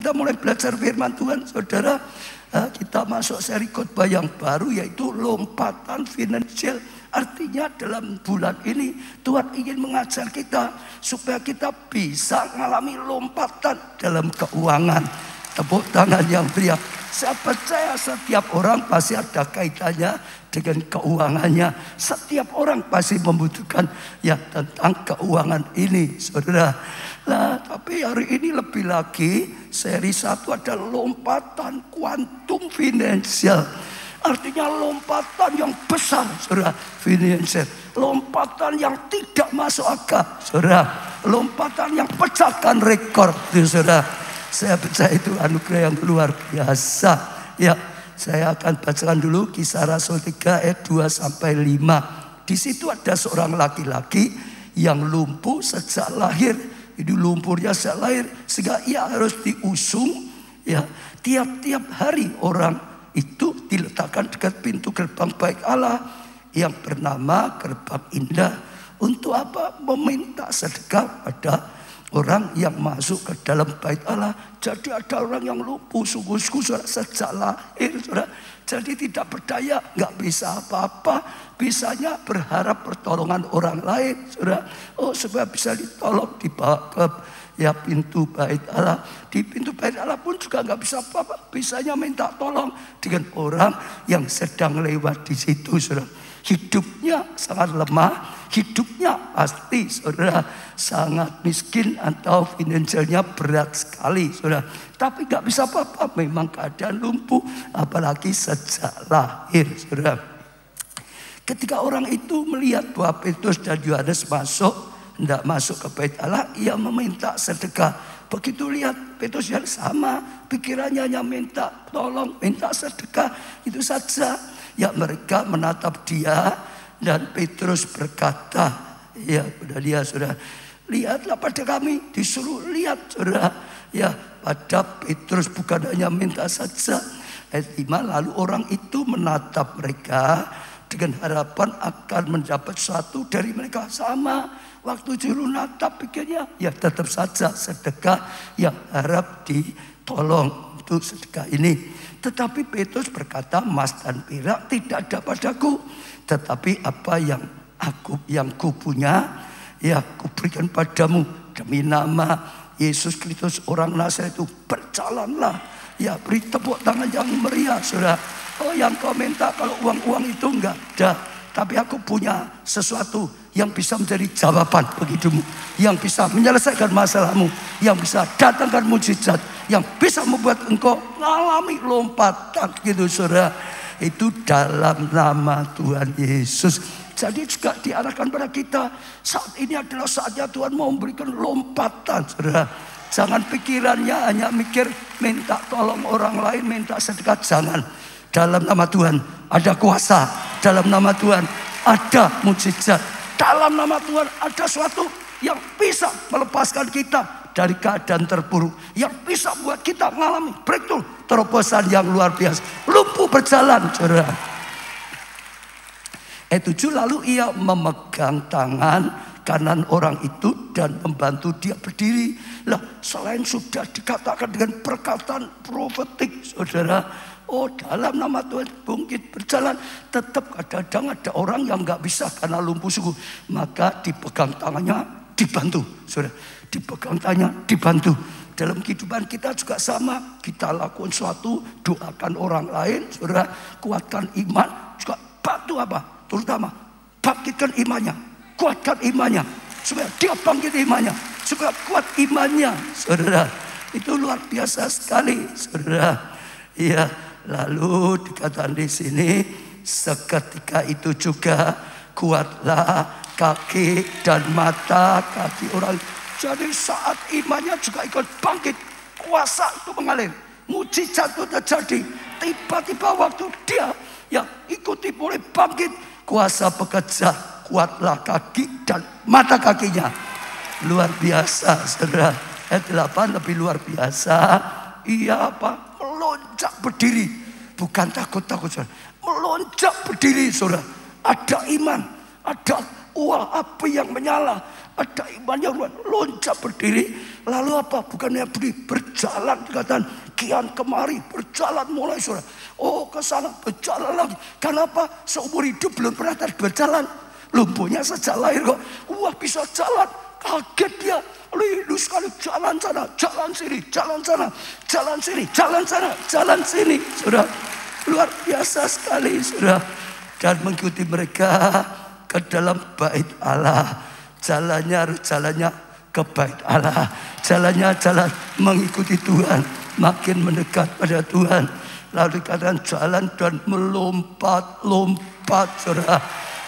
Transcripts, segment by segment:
Kita mulai belajar firman Tuhan, saudara. Kita masuk seri khotbah yang baru, yaitu lompatan finansial. Artinya dalam bulan ini Tuhan ingin mengajar kita supaya kita bisa mengalami lompatan dalam keuangan. Tepuk tangan yang meriah. Saya percaya setiap orang pasti ada kaitannya dengan keuangannya. Setiap orang pasti membutuhkan ya tentang keuangan ini, saudara. Nah, tapi hari ini lebih lagi, seri 1 ada lompatan kuantum finansial. Artinya lompatan yang besar, saudara, finansial. Lompatan yang tidak masuk akal, saudara. Lompatan yang pecahkan rekor, saudara. Saya percaya itu anugerah yang luar biasa. Ya, saya akan bacakan dulu Kisah Rasul 3 ayat 2 sampai 5. Di situ ada seorang laki-laki yang lumpuh sejak lahir. Itu lumpurnya sejak lahir sehingga ia harus diusung. Ya, tiap-tiap hari orang itu diletakkan dekat pintu gerbang Bait Allah yang bernama Gerbang Indah. Untuk apa? Meminta sedekah pada orang yang masuk ke dalam Bait Allah. Jadi ada orang yang lumpuh sungguh-sungguh sejak lahir, saudara. Jadi tidak berdaya, nggak bisa apa-apa. Bisanya berharap pertolongan orang lain, saudara. Oh, supaya bisa ditolong, dibawa ke ya pintu Bait Allah. Di pintu Bait Allah pun juga nggak bisa apa-apa. Bisanya minta tolong dengan orang yang sedang lewat di situ, saudara. Hidupnya sangat lemah, hidupnya pasti, saudara, sangat miskin atau finansialnya berat sekali, saudara. Tapi gak bisa apa-apa, memang keadaan lumpuh, apalagi sejak lahir, saudara. Ketika orang itu melihat bahwa Petrus dan Yohanes hendak masuk ke Bait Allah, ia meminta sedekah. Begitu lihat Petrus dan sama, pikirannya hanya minta tolong, minta sedekah, itu saja. Ya, mereka menatap dia dan Petrus berkata, ya pada dia, saudara, lihatlah pada kami. Disuruh lihat, saudara. Ya, pada Petrus bukan hanya minta saja. Ayat 5, lalu orang itu menatap mereka dengan harapan akan mendapat sesuatu dari mereka. Sama, waktu disuruh natap pikirnya, ya tetap saja sedekah yang harap ditolong untuk sedekah ini. Tetapi Petrus berkata, emas dan perak tidak ada padaku, tetapi apa yang ku punya, ya ku berikan padamu. Demi nama Yesus Kristus orang Nazaret itu, berjalanlah. Ya, beri tepuk tangan yang meriah, saudara. Oh, yang kau minta kalau uang-uang itu enggak ada, tapi aku punya sesuatu yang bisa menjadi jawaban begitu, yang bisa menyelesaikan masalahmu, yang bisa datangkan mujizat, yang bisa membuat engkau mengalami lompatan gitu, saudara. Itu dalam nama Tuhan Yesus. Jadi juga diarahkan pada kita, saat ini adalah saatnya Tuhan mau memberikan lompatan, saudara. Jangan pikirannya hanya mikir minta tolong orang lain, minta sedekah, jangan. Dalam nama Tuhan ada kuasa, dalam nama Tuhan ada mujizat, dalam nama Tuhan ada sesuatu yang bisa melepaskan kita dari keadaan terpuruk, yang bisa buat kita mengalami breakthrough, terobosan yang luar biasa. Lumpuh berjalan, saudara. 7, lalu ia memegang tangan kanan orang itu dan membantu dia berdiri. Lah, selain sudah dikatakan dengan perkataan profetik, saudara, oh dalam nama Tuhan bangkit berjalan, tetap kadang-kadang ada orang yang nggak bisa karena lumpuh sungguh. Maka dipegang tangannya, dibantu, saudara. Dipegang tangannya, dibantu. Dalam kehidupan kita juga sama. Kita lakukan suatu, doakan orang lain, saudara. Kuatkan iman, juga bantu apa? Terutama bangkitkan imannya, kuatkan imannya, supaya dia bangkit imannya, supaya kuat imannya, saudara. Itu luar biasa sekali, saudara. Iya. Lalu dikatakan di sini, seketika itu juga kuatlah kaki dan mata kaki orang. Jadi saat imannya juga ikut bangkit, kuasa itu mengalir, mujizat itu terjadi. Tiba-tiba waktu dia yang ikuti boleh bangkit, kuasa bekerja, kuatlah kaki dan mata kakinya. Luar biasa, saudara. Ayat 8 lebih luar biasa. Ia apa? Melonjak berdiri, bukan takut-takut, saudara. Melonjak berdiri, saudara. Ada iman, ada Wah, api yang menyala. Ada iman yang loncat berdiri. Lalu apa? Bukannya berdiri, berjalan. Dikatakan kian kemari, berjalan mulai saudara. Oh, ke sana berjalan lagi. Kenapa? Seumur hidup belum pernah berjalan. Lumpuhnya sejak lahir kok. Wah, bisa jalan. Kaget dia. Lalu sekali jalan sana, jalan sini, jalan sana, jalan sini, jalan sana, jalan sini. Saudara, luar biasa sekali saudara. Dan mengikuti mereka ke dalam bait Allah. Jalannya harus jalannya ke bait Allah. Jalannya jalan mengikuti Tuhan. Makin mendekat pada Tuhan. Lalu dikatakan jalan dan melompat-lompat saudara.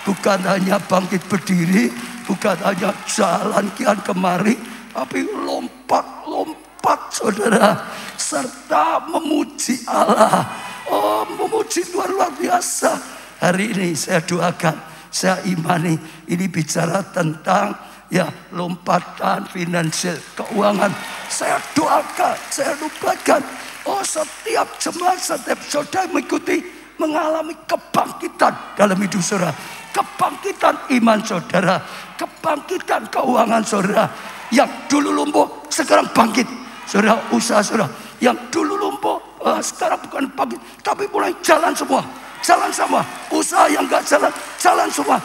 Bukan hanya bangkit berdiri. Bukan hanya jalan kian kemari. Tapi lompat-lompat saudara. Serta memuji Allah. Oh, memuji Tuhan luar biasa. Hari ini saya doakan, saya imani. Ini bicara tentang ya lompatan finansial, keuangan. Saya doakan, saya lupakan. Oh, setiap jemaat, setiap saudara mengikuti, mengalami kebangkitan dalam hidup saudara. Kebangkitan iman saudara. Kebangkitan keuangan saudara. Yang dulu lumpuh, sekarang bangkit. Saudara, usaha saudara. Yang dulu lumpuh, sekarang bukan bangkit, tapi mulai jalan semua. Jalan sama. Usaha yang gak jalan, jalan semua.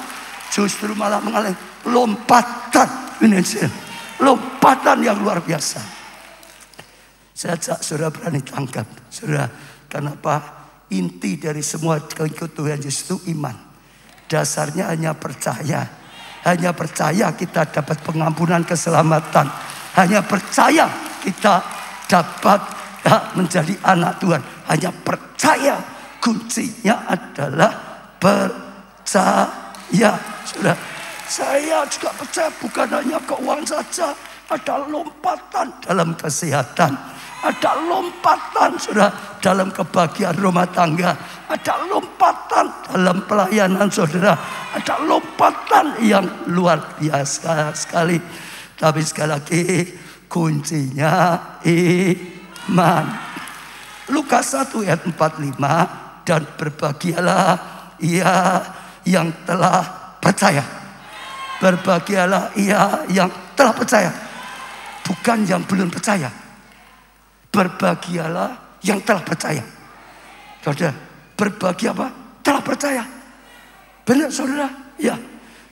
Justru malah mengalami lompatan finansial. Lompatan yang luar biasa. Saya ajak saudara berani tangkap. Saudara, kenapa inti dari semua keikut Tuhan Yesus itu iman. Dasarnya hanya percaya. Hanya percaya kita dapat pengampunan keselamatan. Hanya percaya kita dapat menjadi anak Tuhan. Hanya percaya. Kuncinya adalah percaya. Saudara, saya juga percaya bukan hanya keuangan saja. Ada lompatan dalam kesehatan. Ada lompatan saudara dalam kebahagiaan rumah tangga. Ada lompatan dalam pelayanan saudara. Ada lompatan yang luar biasa sekali. Tapi sekali lagi kuncinya iman. Lukas 1 ayat 45. Dan berbahagialah ia yang telah percaya. Berbahagialah ia yang telah percaya. Bukan yang belum percaya. Berbahagialah yang telah percaya. Saudara, berbahagia apa? Telah percaya. Benar saudara? Ya.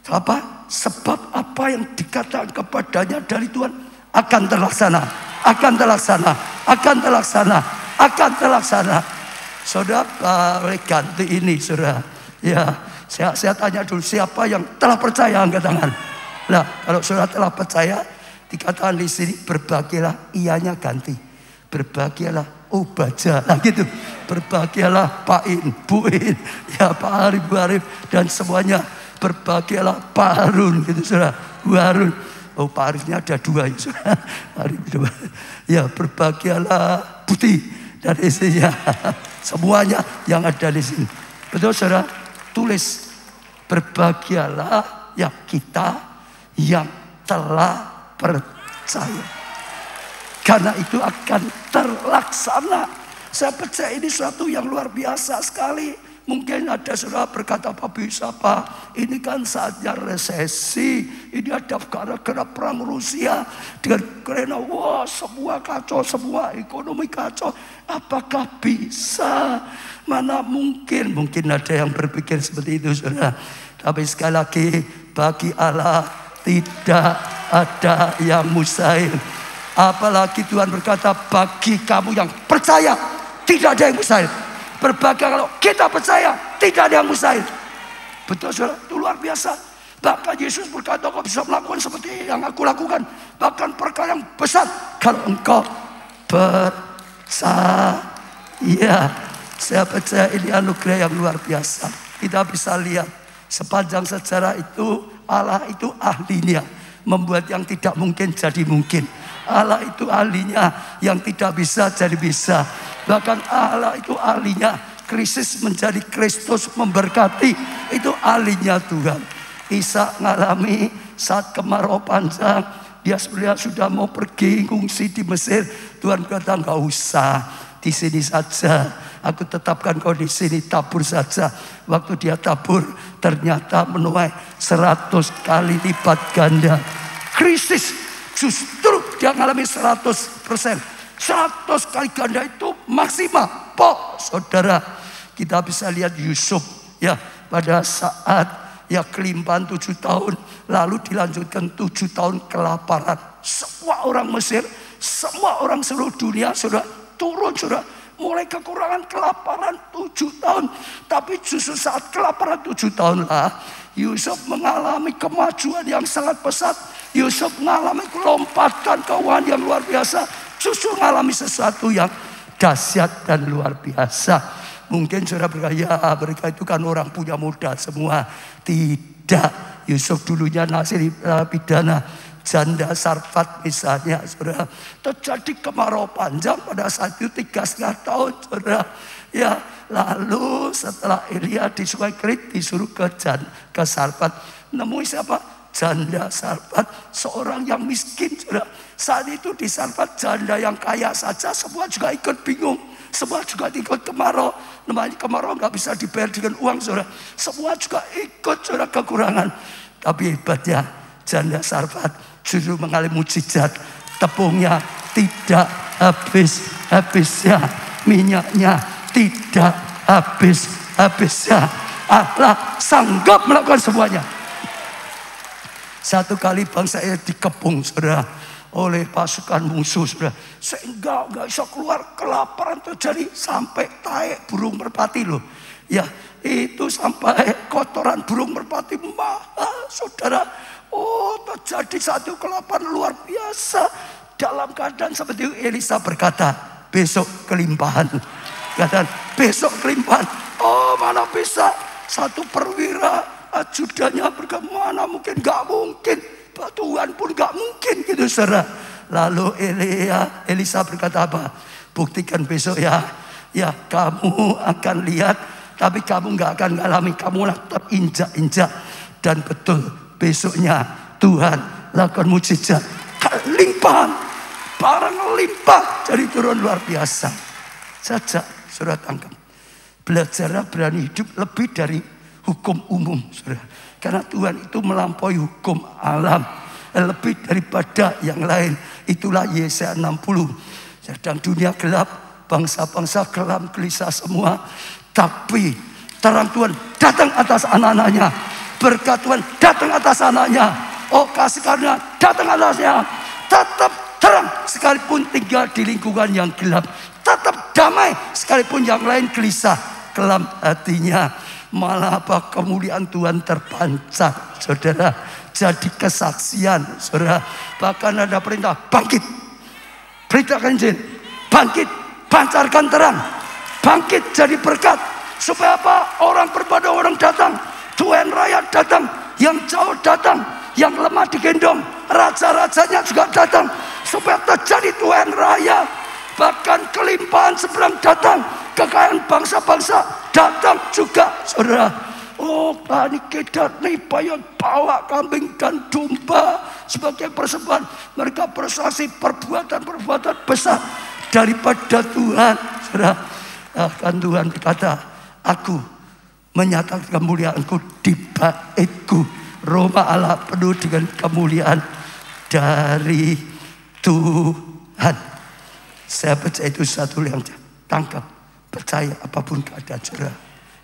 Apa? Sebab apa yang dikatakan kepadanya dari Tuhan akan terlaksana. Akan terlaksana. Akan terlaksana. Akan terlaksana. Saudara, ganti ini saudara. Ya, saya tanya dulu, siapa yang telah percaya angkat tangan. Nah, kalau saudara telah percaya, dikatakan di sini berbahagialah ianya ganti. Berbahagialah baja lah gitu. Berbahagialah Pak In, Bu In, ya Pak Arif, Bu Arif dan semuanya. Berbahagialah Pak Harun gitu saudara. Bu Harun. Oh, Pak Arifnya ada 2 ya saudara. Arif 2. Ya, berbahagialah Putih dan istrinya. Semuanya yang ada di sini. Betul saudara? Tulis berbahagialah ya kita yang telah percaya. Karena itu akan terlaksana. Saya percaya ini suatu yang luar biasa sekali. Mungkin ada saudara berkata, Pak bisa Pak, ini kan saatnya resesi. Ini ada gara-gara perang Rusia. Karena wah semua kacau, semua ekonomi kacau. Apakah bisa? Mana mungkin? Mungkin ada yang berpikir seperti itu saudara. Tapi sekali lagi bagi Allah tidak ada yang mustahil. Apalagi Tuhan berkata bagi kamu yang percaya tidak ada yang mustahil. Berbahagia kalau kita percaya tidak ada yang mustahil. Betul saudara, itu luar biasa. Bahkan Yesus berkata kau bisa melakukan seperti yang aku lakukan. Bahkan perkara yang besar kalau engkau percaya. Saya percaya ini anugerah yang luar biasa. Kita bisa lihat sepanjang sejarah itu Allah itu ahlinya membuat yang tidak mungkin jadi mungkin. Allah itu ahlinya yang tidak bisa jadi bisa. Bahkan Allah itu ahlinya krisis menjadi Kristus memberkati. Itu ahlinya Tuhan. Ishak ngalami saat kemarau panjang. Dia sebenarnya sudah mau pergi ngungsi di Mesir. Tuhan kata enggak usah, di sini saja. aku tetapkan kau di sini, tabur saja. Waktu dia tabur, ternyata menuai 100 kali lipat ganda. Krisis, justru dia mengalami 100%. 100 kali ganda itu maksimal. Saudara, kita bisa lihat Yusuf ya, pada saat ya kelimpahan 7 tahun, lalu dilanjutkan 7 tahun kelaparan. Semua orang Mesir, semua orang seluruh dunia sudah turun, sudah mulai kekurangan kelaparan 7 tahun. Tapi justru saat kelaparan 7 tahun lah, Yusuf mengalami kemajuan yang sangat pesat. Yusuf mengalami lompatan keuangan yang luar biasa. Justru mengalami sesuatu yang dahsyat dan luar biasa. Mungkin saudara berkata, ya mereka itu kan orang punya modal semua. Tidak, Yusuf dulunya narapidana, janda Sarfat misalnya, saudara. Terjadi kemarau panjang pada saat itu 3,5 tahun, saudara. Ya, lalu setelah Elia di Sungai Kerit disuruh ke Sarfat. Nemui siapa? Janda Sarfat, seorang yang miskin, saudara. Saat itu di Sarfat janda yang kaya saja semua juga ikut bingung. Semua juga ikut kemarau. Namanya kemarau nggak bisa dibayar dengan uang, saudara. Semua juga ikut, saudara, kekurangan. Tapi hebatnya janda Sarfat justru mengalami mujizat. Tepungnya tidak habis-habisnya, minyaknya tidak habis-habisnya. Allah sanggup melakukan semuanya. Satu kali bangsa Israel dikepung, saudara, oleh pasukan musuh, saudara, sehingga nggak bisa keluar. Kelaparan terjadi sampai taek burung merpati loh. Ya, itu sampai kotoran burung merpati mahal, saudara. Oh, terjadi satu kelaparan luar biasa. Dalam keadaan seperti itu Elisa berkata, besok kelimpahan. Kata, besok kelimpahan. Oh, mana bisa satu perwira ajudannya berkata, mana mungkin, gak mungkin. Tuhan pun gak mungkin gitu, saudara. Lalu Elisa berkata apa? Buktikan besok ya. Ya, kamu akan lihat, tapi kamu gak akan ngalami. Kamu tetap injak-injak. Dan betul, besoknya Tuhan lakukan mujizat. Kelimpahan, barang limpah, jadi turun luar biasa. Saja, saudara tangkap. Belajarlah berani hidup lebih dari hukum umum, saudara. Karena Tuhan itu melampaui hukum alam, lebih daripada yang lain. Itulah Yesaya 60. Sedang dunia gelap, bangsa-bangsa kelam gelisah semua, tapi terang Tuhan datang atas anak-anaknya. Berkat Tuhan datang atas anaknya. Oh, kasih karunia datang atasnya. Tetap terang sekalipun tinggal di lingkungan yang gelap. Tetap damai sekalipun yang lain gelisah kelam hatinya. Malah apa, kemuliaan Tuhan terpancar, saudara. Jadi kesaksian, saudara. Bahkan ada perintah, bangkit, beritakan Injil, bangkit, pancarkan terang, bangkit jadi berkat. Supaya apa? Orang berbada, orang datang, Tuhan rakyat datang, yang jauh datang, yang lemah digendong, raja-rajanya juga datang. Supaya terjadi Tuhan raya. Bahkan kelimpahan seberang datang, kekayaan bangsa-bangsa datang juga, saudara. Oh, Bani Kedar nih bayar bawa kambing dan domba sebagai persembahan. Mereka bersaksi perbuatan-perbuatan besar daripada Tuhan, saudara. Kan Tuhan berkata, aku menyatakan kemuliaanku di baitku. Roma Allah penuh dengan kemuliaan dari Tuhan. Saya percaya itu satu yang tangkap. Percaya apapun keadaan, saudara.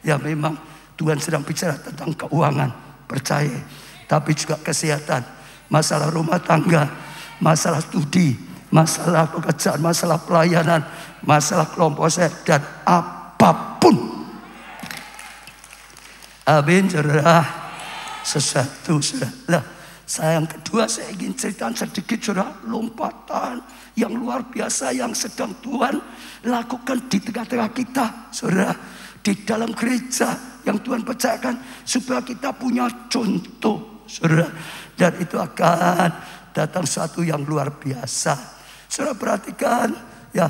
Ya, memang Tuhan sedang bicara tentang keuangan, percaya. Tapi juga kesehatan, masalah rumah tangga, masalah studi, masalah pekerjaan, masalah pelayanan, masalah kelompok saya, dan apapun. Amin, saudara. Sesuatu, saudara. Saya yang kedua, saya ingin cerita sedikit, saudara, lompatan yang luar biasa yang sedang Tuhan lakukan di tengah-tengah kita, saudara, di dalam gereja yang Tuhan percayakan supaya kita punya contoh, saudara. Dan itu akan datang suatu yang luar biasa. Saudara perhatikan, ya,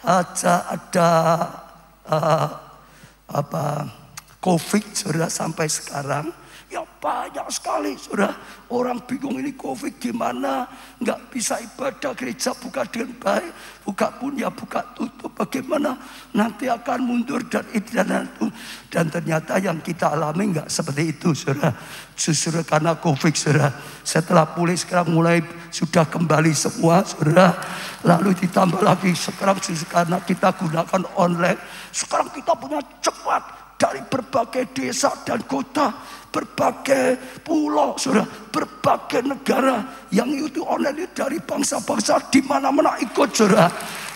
ada COVID, saudara, sampai sekarang Ya banyak sekali, saudara. Orang bingung ini COVID gimana, nggak bisa ibadah, gereja buka dengan baik, buka pun ya buka tutup, bagaimana nanti akan mundur dan itu dan itu. Dan ternyata yang kita alami nggak seperti itu, saudara. Justru karena COVID, saudara, setelah pulih sekarang mulai sudah kembali semua, saudara. Lalu ditambah lagi sekarang karena kita gunakan online, sekarang kita punya cepat dari berbagai desa dan kota, berbagai pulau, saudara, berbagai negara yang itu online itu dari bangsa-bangsa di mana-mana ikut, saudara.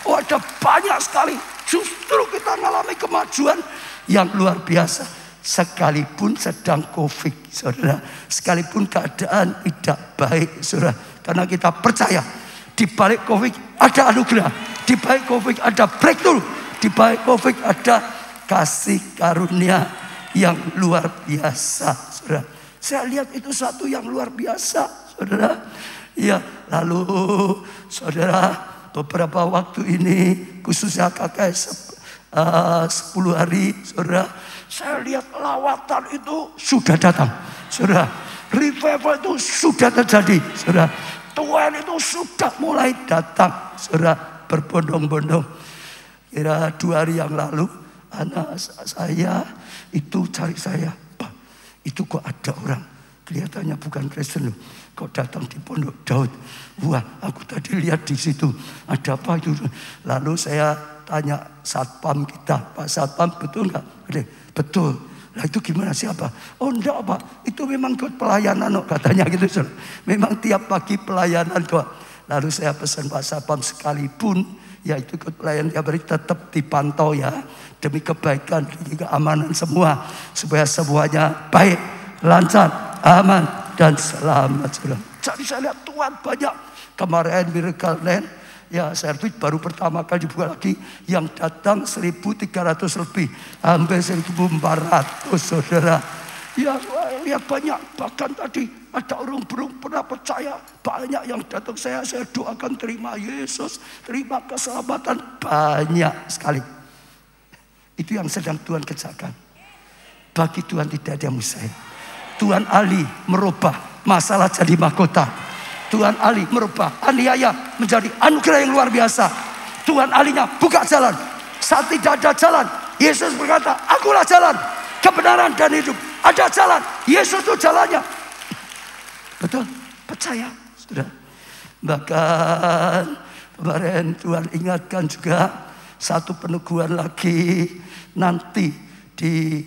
Oh, ada banyak sekali. Justru kita mengalami kemajuan yang luar biasa, sekalipun sedang COVID, saudara, sekalipun keadaan tidak baik, saudara, karena kita percaya di balik COVID ada anugerah, di balik COVID ada breakthrough, di balik COVID ada kasih karunia yang luar biasa, saudara. Saya lihat itu satu yang luar biasa, saudara. Ya, lalu saudara, beberapa waktu ini khususnya KKS 10 hari, saudara, saya lihat lawatan itu sudah datang, saudara. Revival itu sudah terjadi, saudara. Tuhan itu sudah mulai datang, saudara, berbondong-bondong. Kira 2 hari yang lalu anak saya itu cari saya, Pak, itu kok ada orang kelihatannya bukan Kristen loh, kok datang di Pondok Daud. Wah, aku tadi lihat di situ, ada apa itu? Lalu saya tanya satpam kita, Pak Satpam, betul nggak? Betul. Lah itu gimana, siapa? Oh enggak, Pak, itu memang ikut pelayanan kok, katanya gitu, saudara. Memang tiap pagi pelayanan kok. Lalu saya pesan Pak Satpam, sekalipun ya itu ikut pelayanan tiap hari tetap dipantau ya, demi kebaikan, demi keamanan semua, supaya semuanya baik, lancar, aman, dan selamat, saudara. Jadi saya lihat Tuhan banyak. Kemarin Miracle Land, ya servis baru pertama kali dibuka lagi, yang datang 1.300 lebih, hampir 1.400, saudara. Ya lihat banyak, bahkan tadi ada orang belum pernah percaya, banyak yang datang saya doakan terima Yesus, terima keselamatan, banyak sekali. Itu yang sedang Tuhan kerjakan. Bagi Tuhan tidak ada yang mustahil. Tuhan ahli merubah masalah jadi mahkota. Tuhan ahli merubah aniaya menjadi anugerah yang luar biasa. Tuhan ahlinya buka jalan saat tidak ada jalan. Yesus berkata, akulah jalan, kebenaran dan hidup. Ada jalan, Yesus itu jalannya. Betul, percaya, sudah. Bahkan kemarin Tuhan ingatkan juga satu peneguhan lagi, nanti di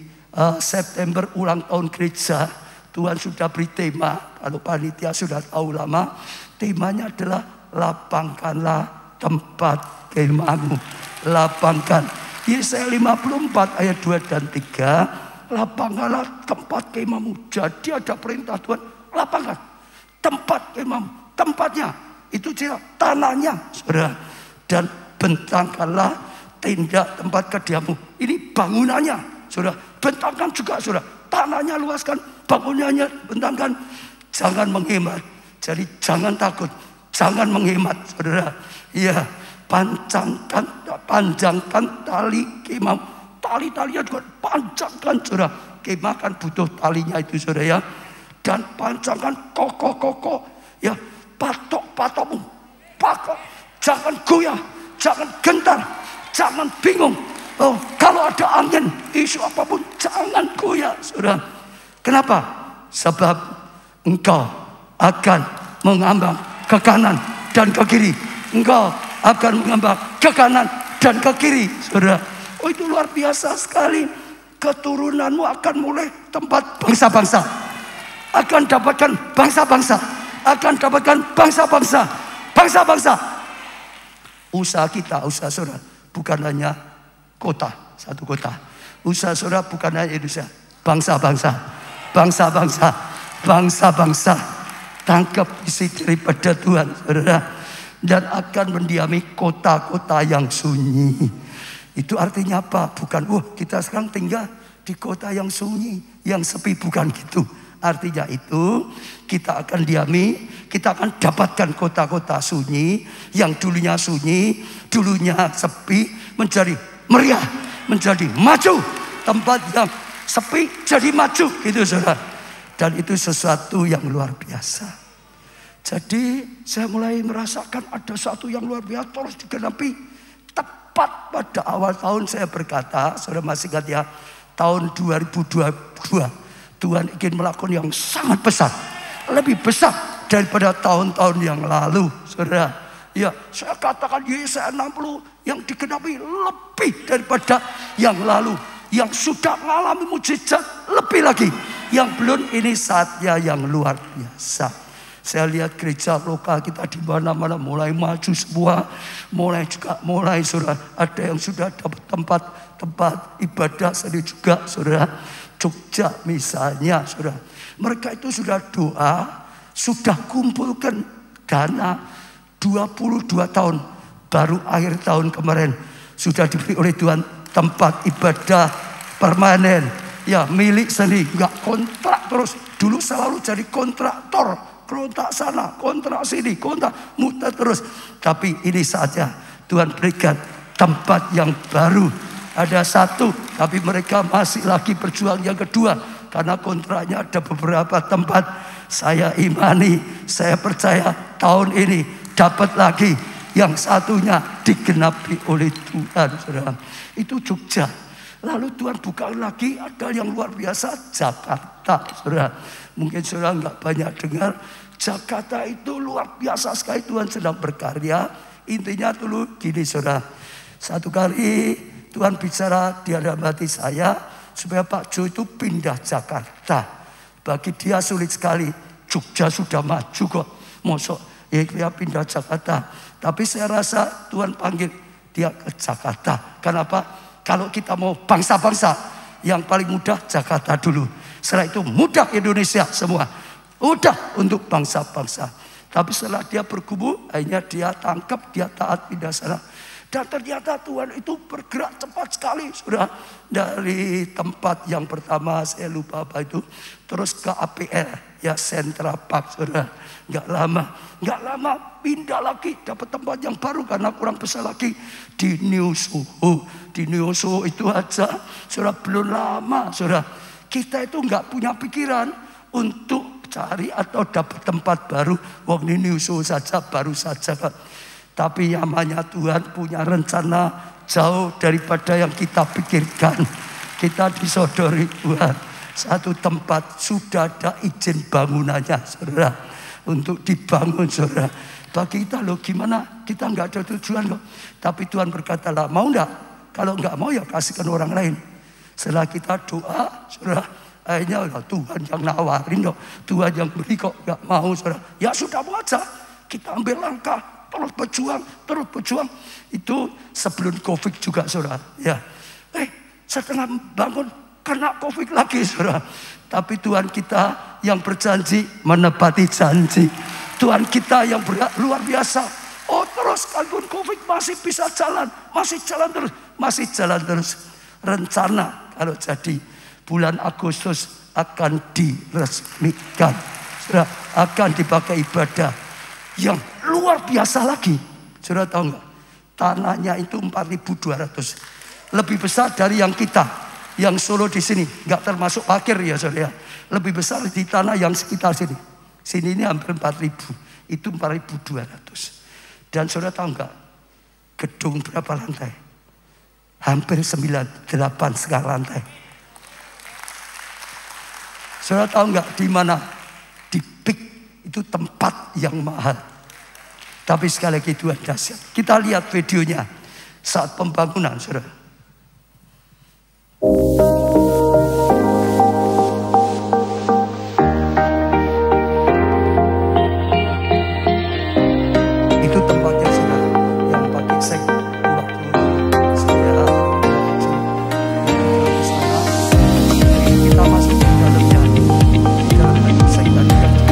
September ulang tahun gereja, Tuhan sudah beri tema, kalau panitia sudah tahu lama, temanya adalah lapangkanlah tempat kemahmu. Lapangkan. Yesaya 54 ayat 2 dan 3, lapangkanlah tempat kemahmu. Jadi ada perintah Tuhan, lapangkan tempat kemahmu. Tempatnya itu tanahnya, saudara. Dan bentangkanlah tenda tempat kediamu. Ini bangunannya, saudara. Bentangkan juga, saudara. Tanahnya luaskan, bangunannya bentangkan. Jangan menghemat. Jadi jangan takut, jangan menghemat, saudara. Ya, panjangkan tali kemah. Tali-talinya juga panjangkan, saudara. Kemah kan butuh talinya itu, saudara ya. Dan panjangkan kokoh-kokoh, ya, patok-patokmu. Pakok, jangan goyah, jangan gentar, jangan bingung. Oh, kalau ada angin, isu apapun, jangan goyah, saudara. Kenapa? Sebab engkau akan mengambang ke kanan dan ke kiri. Engkau akan mengambang ke kanan dan ke kiri, saudara. Oh, itu luar biasa sekali. Keturunanmu akan mulai tempat bangsa-bangsa. Akan dapatkan bangsa-bangsa. Akan dapatkan bangsa-bangsa. Bangsa-bangsa. Usaha kita, usaha saudara, bukan hanya kota, satu kota. Usaha saudara bukan hanya Indonesia. Bangsa-bangsa. Bangsa-bangsa. Bangsa-bangsa. Tangkap isi daripada Tuhan, saudara. Dan akan mendiami kota-kota yang sunyi. Itu artinya apa? Bukan, wah kita sekarang tinggal di kota yang sunyi, yang sepi, bukan gitu. Artinya itu kita akan diami, kita akan dapatkan kota-kota sunyi, yang dulunya sunyi, dulunya sepi, menjadi meriah, menjadi maju. Tempat yang sepi jadi maju, gitu saudara. Dan itu sesuatu yang luar biasa. Jadi saya mulai merasakan ada sesuatu yang luar biasa terus digenapi. Tepat pada awal tahun saya berkata, saudara masih ingat ya, tahun 2022 Tuhan ingin melakukan yang sangat besar, lebih besar daripada tahun-tahun yang lalu, saudara. Ya, saya katakan Yesaya 60 yang digenapi lebih daripada yang lalu. Yang sudah mengalami mujizat lebih lagi. Yang belum, ini saatnya yang luar biasa. Saya lihat gereja lokal kita di mana-mana mulai maju semua. Mulai saudara, ada yang sudah dapat tempat ibadah sendiri juga, saudara. Jogja misalnya, saudara. Mereka itu sudah doa, sudah kumpulkan dana 22 tahun. Baru akhir tahun kemarin sudah diberi oleh Tuhan tempat ibadah permanen. Ya, milik sendiri, enggak kontrak terus. Dulu selalu jadi kontraktor, kontrak sana, kontrak sini, kontrak muter terus. Tapi ini saatnya Tuhan berikan tempat yang baru. Ada satu, tapi mereka masih lagi berjuang yang kedua. Karena kontraknya ada beberapa tempat. Saya imani, saya percaya tahun ini dapat lagi. Yang satunya digenapi oleh Tuhan, saudara. Itu Jogja. Lalu Tuhan buka lagi, ada yang luar biasa, Jakarta, saudara. Mungkin saudara nggak banyak dengar. Jakarta itu luar biasa sekali, Tuhan sedang berkarya. Intinya dulu gini, saudara. Satu kali Tuhan bicara di dalam hati saya, supaya Pak Jo itu pindah Jakarta. Bagi dia sulit sekali. Jogja sudah maju kok. Mosok dia pindah Jakarta. Tapi saya rasa Tuhan panggil dia ke Jakarta. Kenapa? Kalau kita mau bangsa-bangsa, yang paling mudah Jakarta dulu. Setelah itu mudah Indonesia semua. Mudah untuk bangsa-bangsa. Tapi setelah dia bergumul, akhirnya dia tangkap, dia taat pindah sana. Dan ternyata Tuhan itu bergerak cepat sekali. Sudah dari tempat yang pertama, saya lupa apa itu. Terus ke APL, ya Central Park, saudara. Nggak lama pindah lagi. Dapat tempat yang baru karena kurang besar lagi. Di New Soho. Di New Soho itu aja, saudara, belum lama, saudara. Kita itu nggak punya pikiran untuk cari atau dapat tempat baru. Wong di New Soho saja, baru saja kan. Tapi namanya Tuhan punya rencana jauh daripada yang kita pikirkan. Kita disodori Tuhan. Satu tempat sudah ada izin bangunannya, saudara. Untuk dibangun, saudara. Bagi kita loh gimana? Kita nggak ada tujuan loh. Tapi Tuhan berkata lah, mau enggak? Kalau nggak mau ya kasihkan orang lain. Setelah kita doa, saudara. Akhirnya Tuhan yang nawarin loh. Tuhan yang beri kok nggak mau, saudara. Ya sudah mau aja. Kita ambil langkah. Terus berjuang. Itu sebelum Covid juga, saudara. Ya, setelah bangun kena Covid lagi, saudara. Tapi Tuhan kita yang berjanji menepati janji. Tuhan kita yang luar biasa. Oh, terus kalaupun Covid masih bisa jalan, masih jalan terus. Rencana kalau jadi bulan Agustus akan diresmikan, saudara, akan dipakai ibadah. Yang luar biasa lagi, saudara tahu nggak? Tanahnya itu 4.200, lebih besar dari yang kita, yang Solo di sini, nggak termasuk parkir ya saudara. Lebih besar di tanah yang sekitar sini. Sini ini hampir 4.000, itu 4.200. Dan saudara tahu nggak? Gedung berapa lantai? Hampir 9, 8 sekarang lantai. Saudara tahu nggak di mana? Di Peak. Itu tempat yang mahal. Tapi sekali lagi Tuhan dahsyat. Kita lihat videonya saat pembangunan, saudara. Itu tempatnya, saudara. Yang pakai sek 20. Saya kita masuk ke dalamnya. Di dalamnya sek tadi yang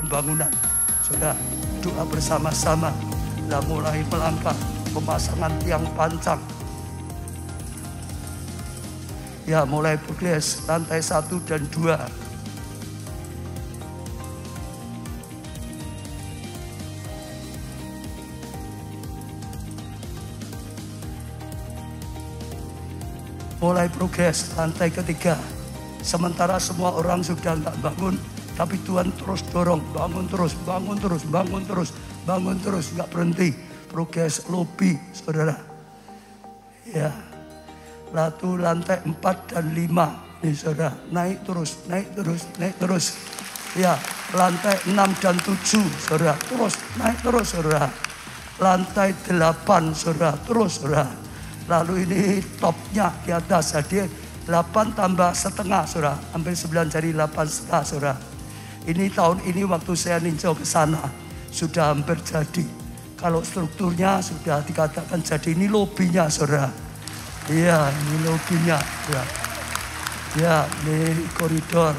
pembangunan, sudah doa bersama-sama, sudah mulai melangkah pemasangan tiang pancang. Ya, mulai progres lantai 1 dan 2. mulai progres lantai ketiga. Sementara semua orang sudah nggak bangun, tapi Tuhan terus dorong, bangun terus, bangun terus, bangun terus, bangun terus, nggak berhenti. Progres lobby, saudara. Ya, lalu lantai 4 dan 5, nih saudara, naik terus, naik terus, naik terus. Ya, lantai 6 dan 7, saudara, terus, naik terus, saudara. Lantai 8, saudara, terus, saudara. Lalu ini topnya di atas, jadi 8 tambah setengah, saudara. Hampir 9 jadi 8 setengah, saudara. Ini tahun ini waktu saya ninjau ke sana, sudah hampir jadi. Kalau strukturnya sudah dikatakan jadi, ini lobinya, saudara. Iya, ini lobinya, saudara. Ya, ini koridor.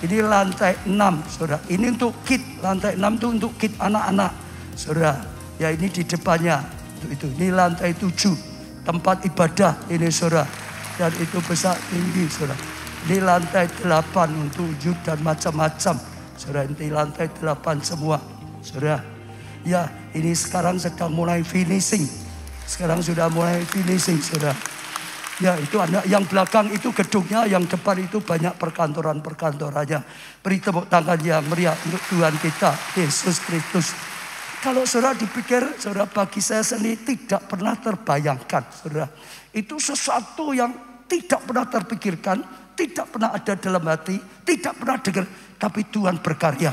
Ini lantai 6, saudara. Ini untuk kit, lantai 6 itu untuk kit anak-anak, saudara. Ya, ini di depannya, itu. Ini lantai 7, tempat ibadah ini, saudara. Dan itu besar tinggi, saudara. Ini lantai 8 untuk wujud dan macam-macam, saudara. Ini lantai 8 semua, saudara. Ya, ini sekarang sedang mulai finishing. Sekarang sudah mulai finishing, saudara. Ya, itu anak yang belakang itu gedungnya, yang depan itu banyak perkantoran-perkantorannya. Beri tepuk tangan yang meriah untuk Tuhan kita, Yesus Kristus. Kalau saudara dipikir, saudara, bagi saya sendiri tidak pernah terbayangkan, saudara. Itu sesuatu yang tidak pernah terpikirkan, tidak pernah ada dalam hati, tidak pernah dengar. Tapi Tuhan berkarya.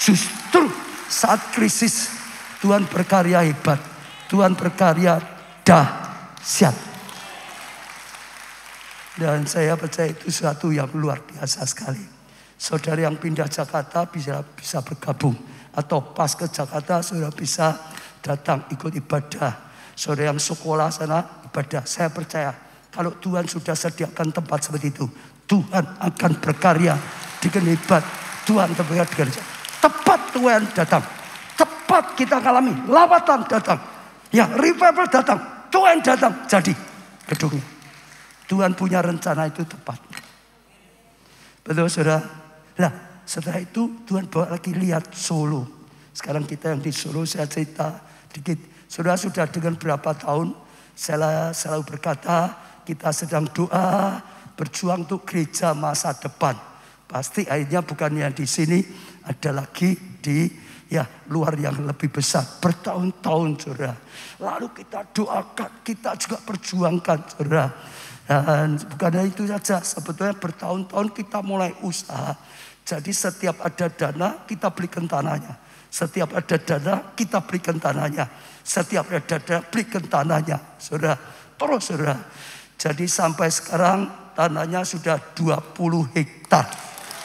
Justru saat krisis, Tuhan berkarya hebat. Tuhan berkarya dahsyat. Dan saya percaya itu sesuatu yang luar biasa sekali. Saudara yang pindah Jakarta bisa bergabung. Atau pas ke Jakarta, saudara bisa datang ikut ibadah. Saudara yang sekolah sana ibadah. Saya percaya kalau Tuhan sudah sediakan tempat seperti itu, Tuhan akan berkarya dengan hebat. Tuhan berkarya dengan hebat. Tepat Tuhan datang. Tepat kita alami. Lawatan datang. Ya, revival datang. Tuhan datang. Jadi gedungnya. Tuhan punya rencana itu tepat. Betul, saudara? Nah, setelah itu Tuhan bawa lagi lihat Solo. Sekarang kita yang di Solo, saya cerita dikit. Saudara sudah dengan berapa tahun saya selalu berkata kita sedang doa berjuang untuk gereja masa depan. Pasti akhirnya bukan yang di sini, ada lagi di luar yang lebih besar. Bertahun-tahun, saudara. Lalu kita doakan, kita juga perjuangkan, saudara. Dan bukan hanya itu saja, sebetulnya bertahun-tahun kita mulai usaha. Jadi setiap ada dana kita belikan tanahnya. Setiap ada dana kita belikan tanahnya. Setiap ada dana belikan tanahnya. Saudara, terus saudara. Jadi sampai sekarang tanahnya sudah 20 hektar.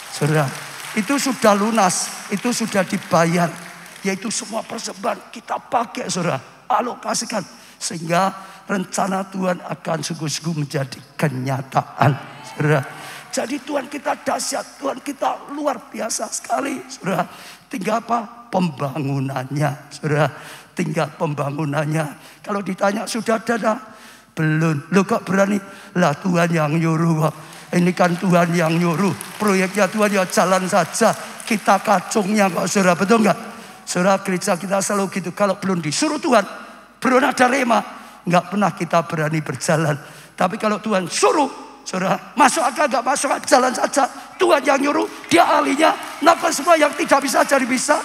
Saudara, itu sudah lunas, itu sudah dibayar. Yaitu semua persembahan kita pakai, saudara. Alokasikan. Sehingga rencana Tuhan akan sungguh-sungguh menjadi kenyataan, saudara. Jadi Tuhan kita dahsyat, Tuhan kita luar biasa sekali, saudara. Tinggal apa? Pembangunannya, saudara. Tinggal pembangunannya. Kalau ditanya sudah ada? Belum. Lo kok berani? Lah Tuhan yang nyuruh. Ini kan Tuhan yang nyuruh. Proyeknya Tuhan ya jalan saja. Kita kacungnya kok, saudara. Betul nggak? Saudara, gereja kita selalu gitu. Kalau belum disuruh Tuhan, belum ada rema, nggak pernah kita berani berjalan. Tapi kalau Tuhan suruh, saudara, masuk akal nggak masuk akal, jalan saja. Tuhan yang nyuruh, dia ahlinya, melakukan semua yang tidak bisa jadi bisa.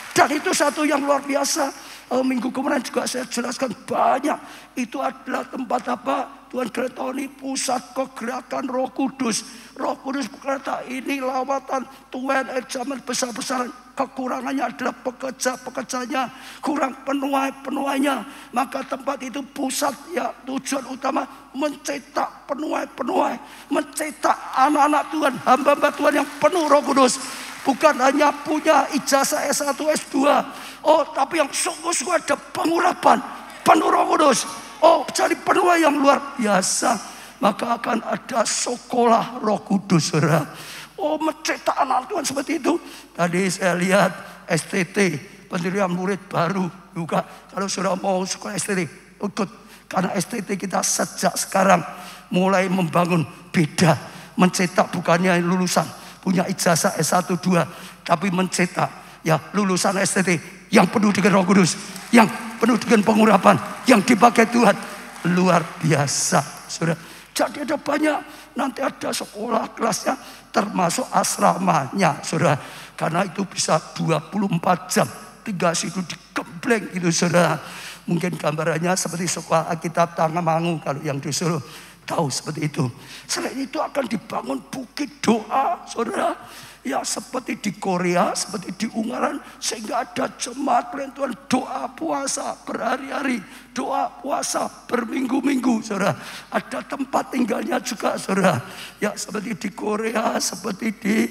Dan itu satu yang luar biasa. Minggu kemarin juga saya jelaskan banyak. Itu adalah tempat apa? Tuhan Gretoni, pusat kegerakan Roh Kudus. Roh Kudus berkata ini lawatan Tuhan zaman besar-besaran. Kekurangannya adalah pekerja-pekerjanya, kurang penuai-penuainya. Maka tempat itu pusat, ya, tujuan utama mencetak penuai-penuai, mencetak anak-anak Tuhan, hamba-hamba Tuhan yang penuh Roh Kudus. Bukan hanya punya ijazah S1, S2. Oh, tapi yang sungguh-sungguh ada pengurapan, penuh Roh Kudus. Oh, cari penuai yang luar biasa. Maka akan ada sekolah Roh Kudus, saudara. Oh, mencetak anak Tuhan seperti itu. Tadi saya lihat STT, pendirian murid baru juga. Kalau sudah mau sekolah STT, ikut. Karena STT kita sejak sekarang mulai membangun beda. Mencetak bukannya lulusan punya ijazah S1, 2. Tapi mencetak ya lulusan STT yang penuh dengan Roh Kudus. Yang penuh dengan pengurapan. Yang dipakai Tuhan. Luar biasa, saudara. Jadi ada banyak, nanti ada sekolah kelasnya termasuk asramanya, saudara. Karena itu bisa 24 jam, tinggal situ digembleng gitu, saudara. Mungkin gambarannya seperti sekolah Alkitab Tanggamangu kalau yang di Solo tahu seperti itu. Selain itu akan dibangun bukit doa, saudara. Ya seperti di Korea, seperti di Ungaran, sehingga ada jemaat pelayanan doa puasa berhari-hari, doa puasa berminggu-minggu, saudara. Ada tempat tinggalnya juga, saudara. Ya seperti di Korea, seperti di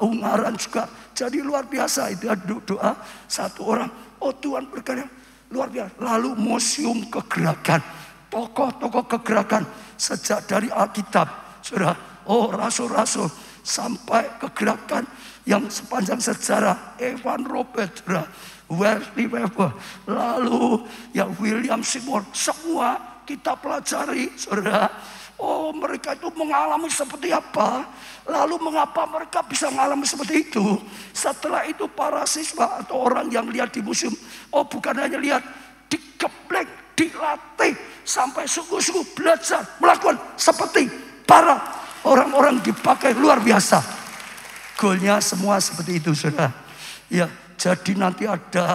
Ungaran juga. Jadi luar biasa itu doa satu orang. Oh Tuhan berkarya luar biasa. Lalu museum kegerakan, tokoh-tokoh kegerakan sejak dari Alkitab, saudara. Oh rasul-rasul sampai kegerakan yang sepanjang sejarah, Evan Robert, Wesley Weber, lalu ya William Seymour, semua kita pelajari, saudara. Oh mereka itu mengalami seperti apa, lalu mengapa mereka bisa mengalami seperti itu. Setelah itu para siswa atau orang yang lihat di museum, oh bukan hanya lihat, digeblek, dilatih sampai sungguh-sungguh belajar melakukan seperti para orang-orang dipakai luar biasa. Goalnya semua seperti itu, saudara. Ya, jadi nanti ada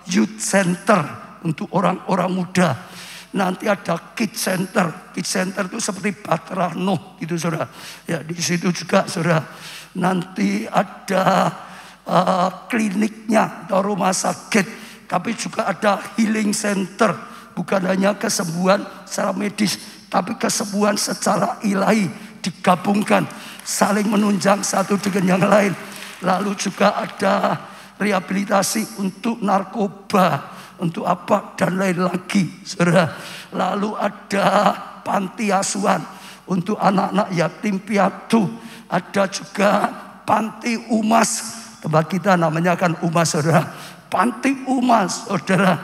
youth center untuk orang-orang muda. Nanti ada kids center. Kids center itu seperti Bahtera Noh gitu, saudara. Ya, di situ juga, saudara. Nanti ada kliniknya atau rumah sakit, tapi juga ada healing center. Bukan hanya kesembuhan secara medis, tapi kesembuhan secara ilahi digabungkan, saling menunjang satu dengan yang lain. Lalu juga ada rehabilitasi untuk narkoba, untuk apa dan lain lagi, saudara. Lalu ada panti asuhan untuk anak-anak yatim piatu. Ada juga panti umas, tempat kita namanya kan umas, saudara. Panti umas, saudara.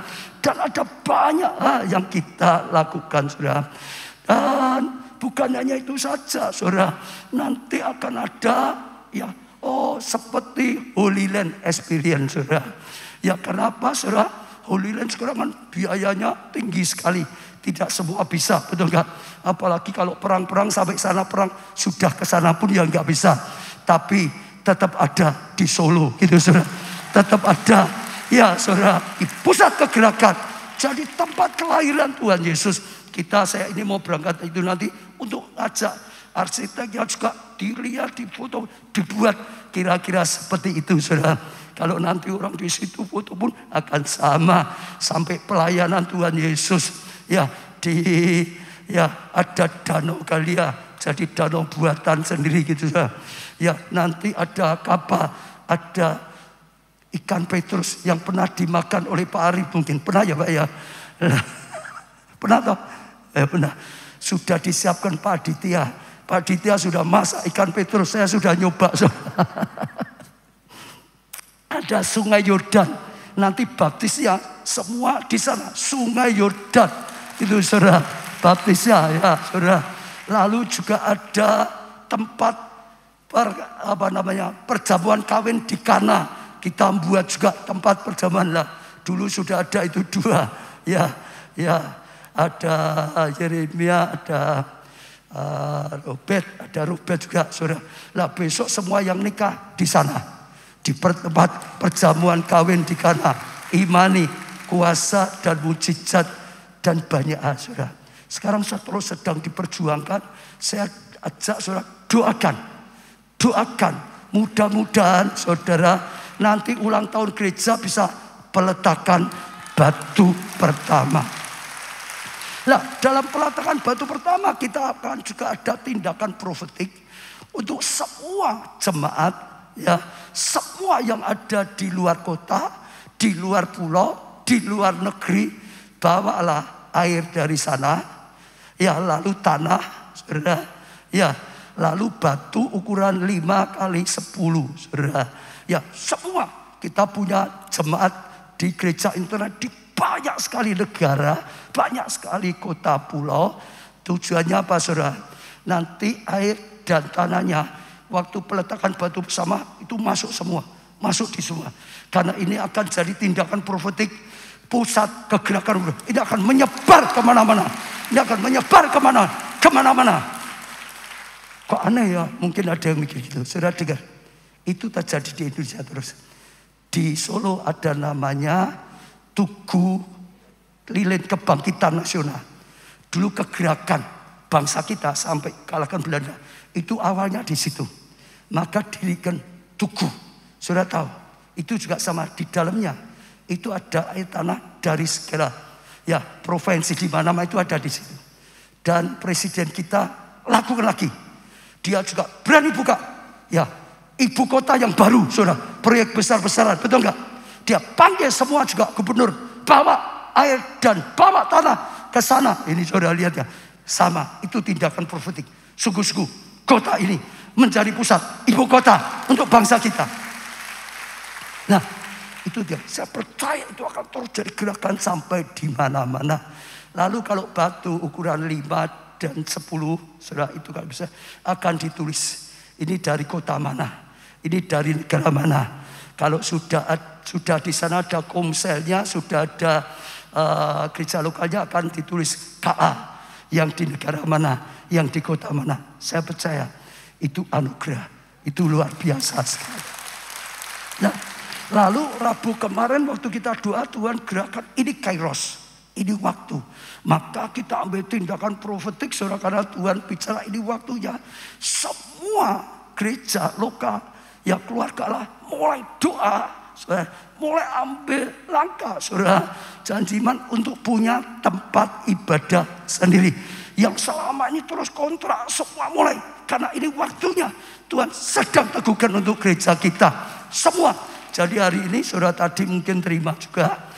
Dan ada banyak hal yang kita lakukan, saudara. Dan bukan hanya itu saja, saudara. Nanti akan ada ya, seperti Holy Land Experience, saudara. Ya kenapa, saudara? Holy Land sekarang kan biayanya tinggi sekali. Tidak semua bisa, betul nggak? Apalagi kalau perang-perang sampai sana perang, sudah ke sana pun ya nggak bisa. Tapi tetap ada di Solo, gitu, saudara. Tetap ada, ya, saudara, di pusat kegerakan. Jadi tempat kelahiran Tuhan Yesus. Saya ini mau berangkat itu nanti untuk ajak arsiteknya juga dilihat, difoto, dibuat kira-kira seperti itu, saudara. Kalau nanti orang di situ foto pun akan sama sampai pelayanan Tuhan Yesus. Ya ada danau Galilea, jadi danau buatan sendiri gitu, saudara. Ya nanti ada kapal, ada ikan Petrus yang pernah dimakan oleh Pak Arif mungkin pernah ya Pak ya. Pernah toh? Benar, sudah disiapkan Pak Aditya. Pak Aditya sudah masak ikan Petrus, saya sudah nyoba. Ada Sungai Yordan, nanti baptisnya semua di sana. Sungai Yordan itu, saudara, baptisnya ya, saudara. Lalu juga ada tempat perjamuan kawin di Kana. Kita buat juga tempat perjamuan lah. Dulu sudah ada itu 2, ya. Ada Yeremia, ada Robert juga, saudara. Lah besok semua yang nikah di sana, di tempat perjamuan kawin di Kana. Imani, kuasa dan mujizat dan banyak hal, saudara. Sekarang terus sedang diperjuangkan. Saya ajak saudara doakan. Mudah-mudahan saudara nanti ulang tahun gereja bisa peletakan batu pertama. Nah, dalam peletakan batu pertama kita akan juga ada tindakan profetik untuk semua jemaat, ya, semua yang ada di luar kota, di luar pulau, di luar negeri. Bawalah air dari sana, ya, lalu tanah, saudara, ya, lalu batu ukuran 5x10, saudara, ya, semua kita punya jemaat di gereja internet di banyak sekali negara, banyak sekali kota pulau. Tujuannya apa, saudara? Nanti air dan tanahnya waktu peletakan batu bersama itu masuk semua, masuk di semua. Karena ini akan jadi tindakan profetik, pusat kegerakan ini akan menyebar kemana-mana. Ini akan menyebar kemana-mana. Kok aneh ya? Mungkin ada yang mikir gitu. Saudara dengar, itu terjadi di Indonesia terus. Di Solo ada namanya Tugu Lilin Kebangkitan Nasional. Dulu kegerakan bangsa kita sampai kalahkan Belanda. Itu awalnya di situ. Maka dirikan tugu. Saudara tahu, itu juga sama di dalamnya. Itu ada air tanah dari segala provinsi di mana-mana itu ada di situ. Dan presiden kita lakukan lagi. Dia juga berani buka ibu kota yang baru, saudara. Proyek besar-besaran, betul enggak? Dia panggil semua juga gubernur, bawa air dan bawa tanah ke sana. Ini saudara lihat ya, sama. Itu tindakan profetik. Sungguh-sungguh kota ini menjadi pusat ibu kota untuk bangsa kita. Nah, itu dia. Saya percaya itu akan terjadi gerakan sampai di mana-mana. Lalu kalau batu ukuran 5 dan 10, saudara, itu kalau bisa akan ditulis. Ini dari kota mana? Ini dari negara mana? Kalau sudah di sana ada komselnya, sudah ada gereja lokalnya, akan ditulis KA. Yang di negara mana, yang di kota mana. Saya percaya itu anugerah. Itu luar biasa sekali. Nah, lalu Rabu kemarin waktu kita doa, Tuhan gerakan ini kairos. Ini waktu. Maka kita ambil tindakan profetik, saudara, karena Tuhan bicara ini waktunya. Semua gereja lokal, keluarga lah, mulai doa, saudara, mulai ambil langkah, saudara, Janji Iman untuk punya tempat ibadah sendiri. Yang selama ini terus kontrak, semua mulai. Karena ini waktunya. Tuhan sedang teguhkan untuk gereja kita. Semua. Jadi hari ini saudara tadi mungkin terima juga.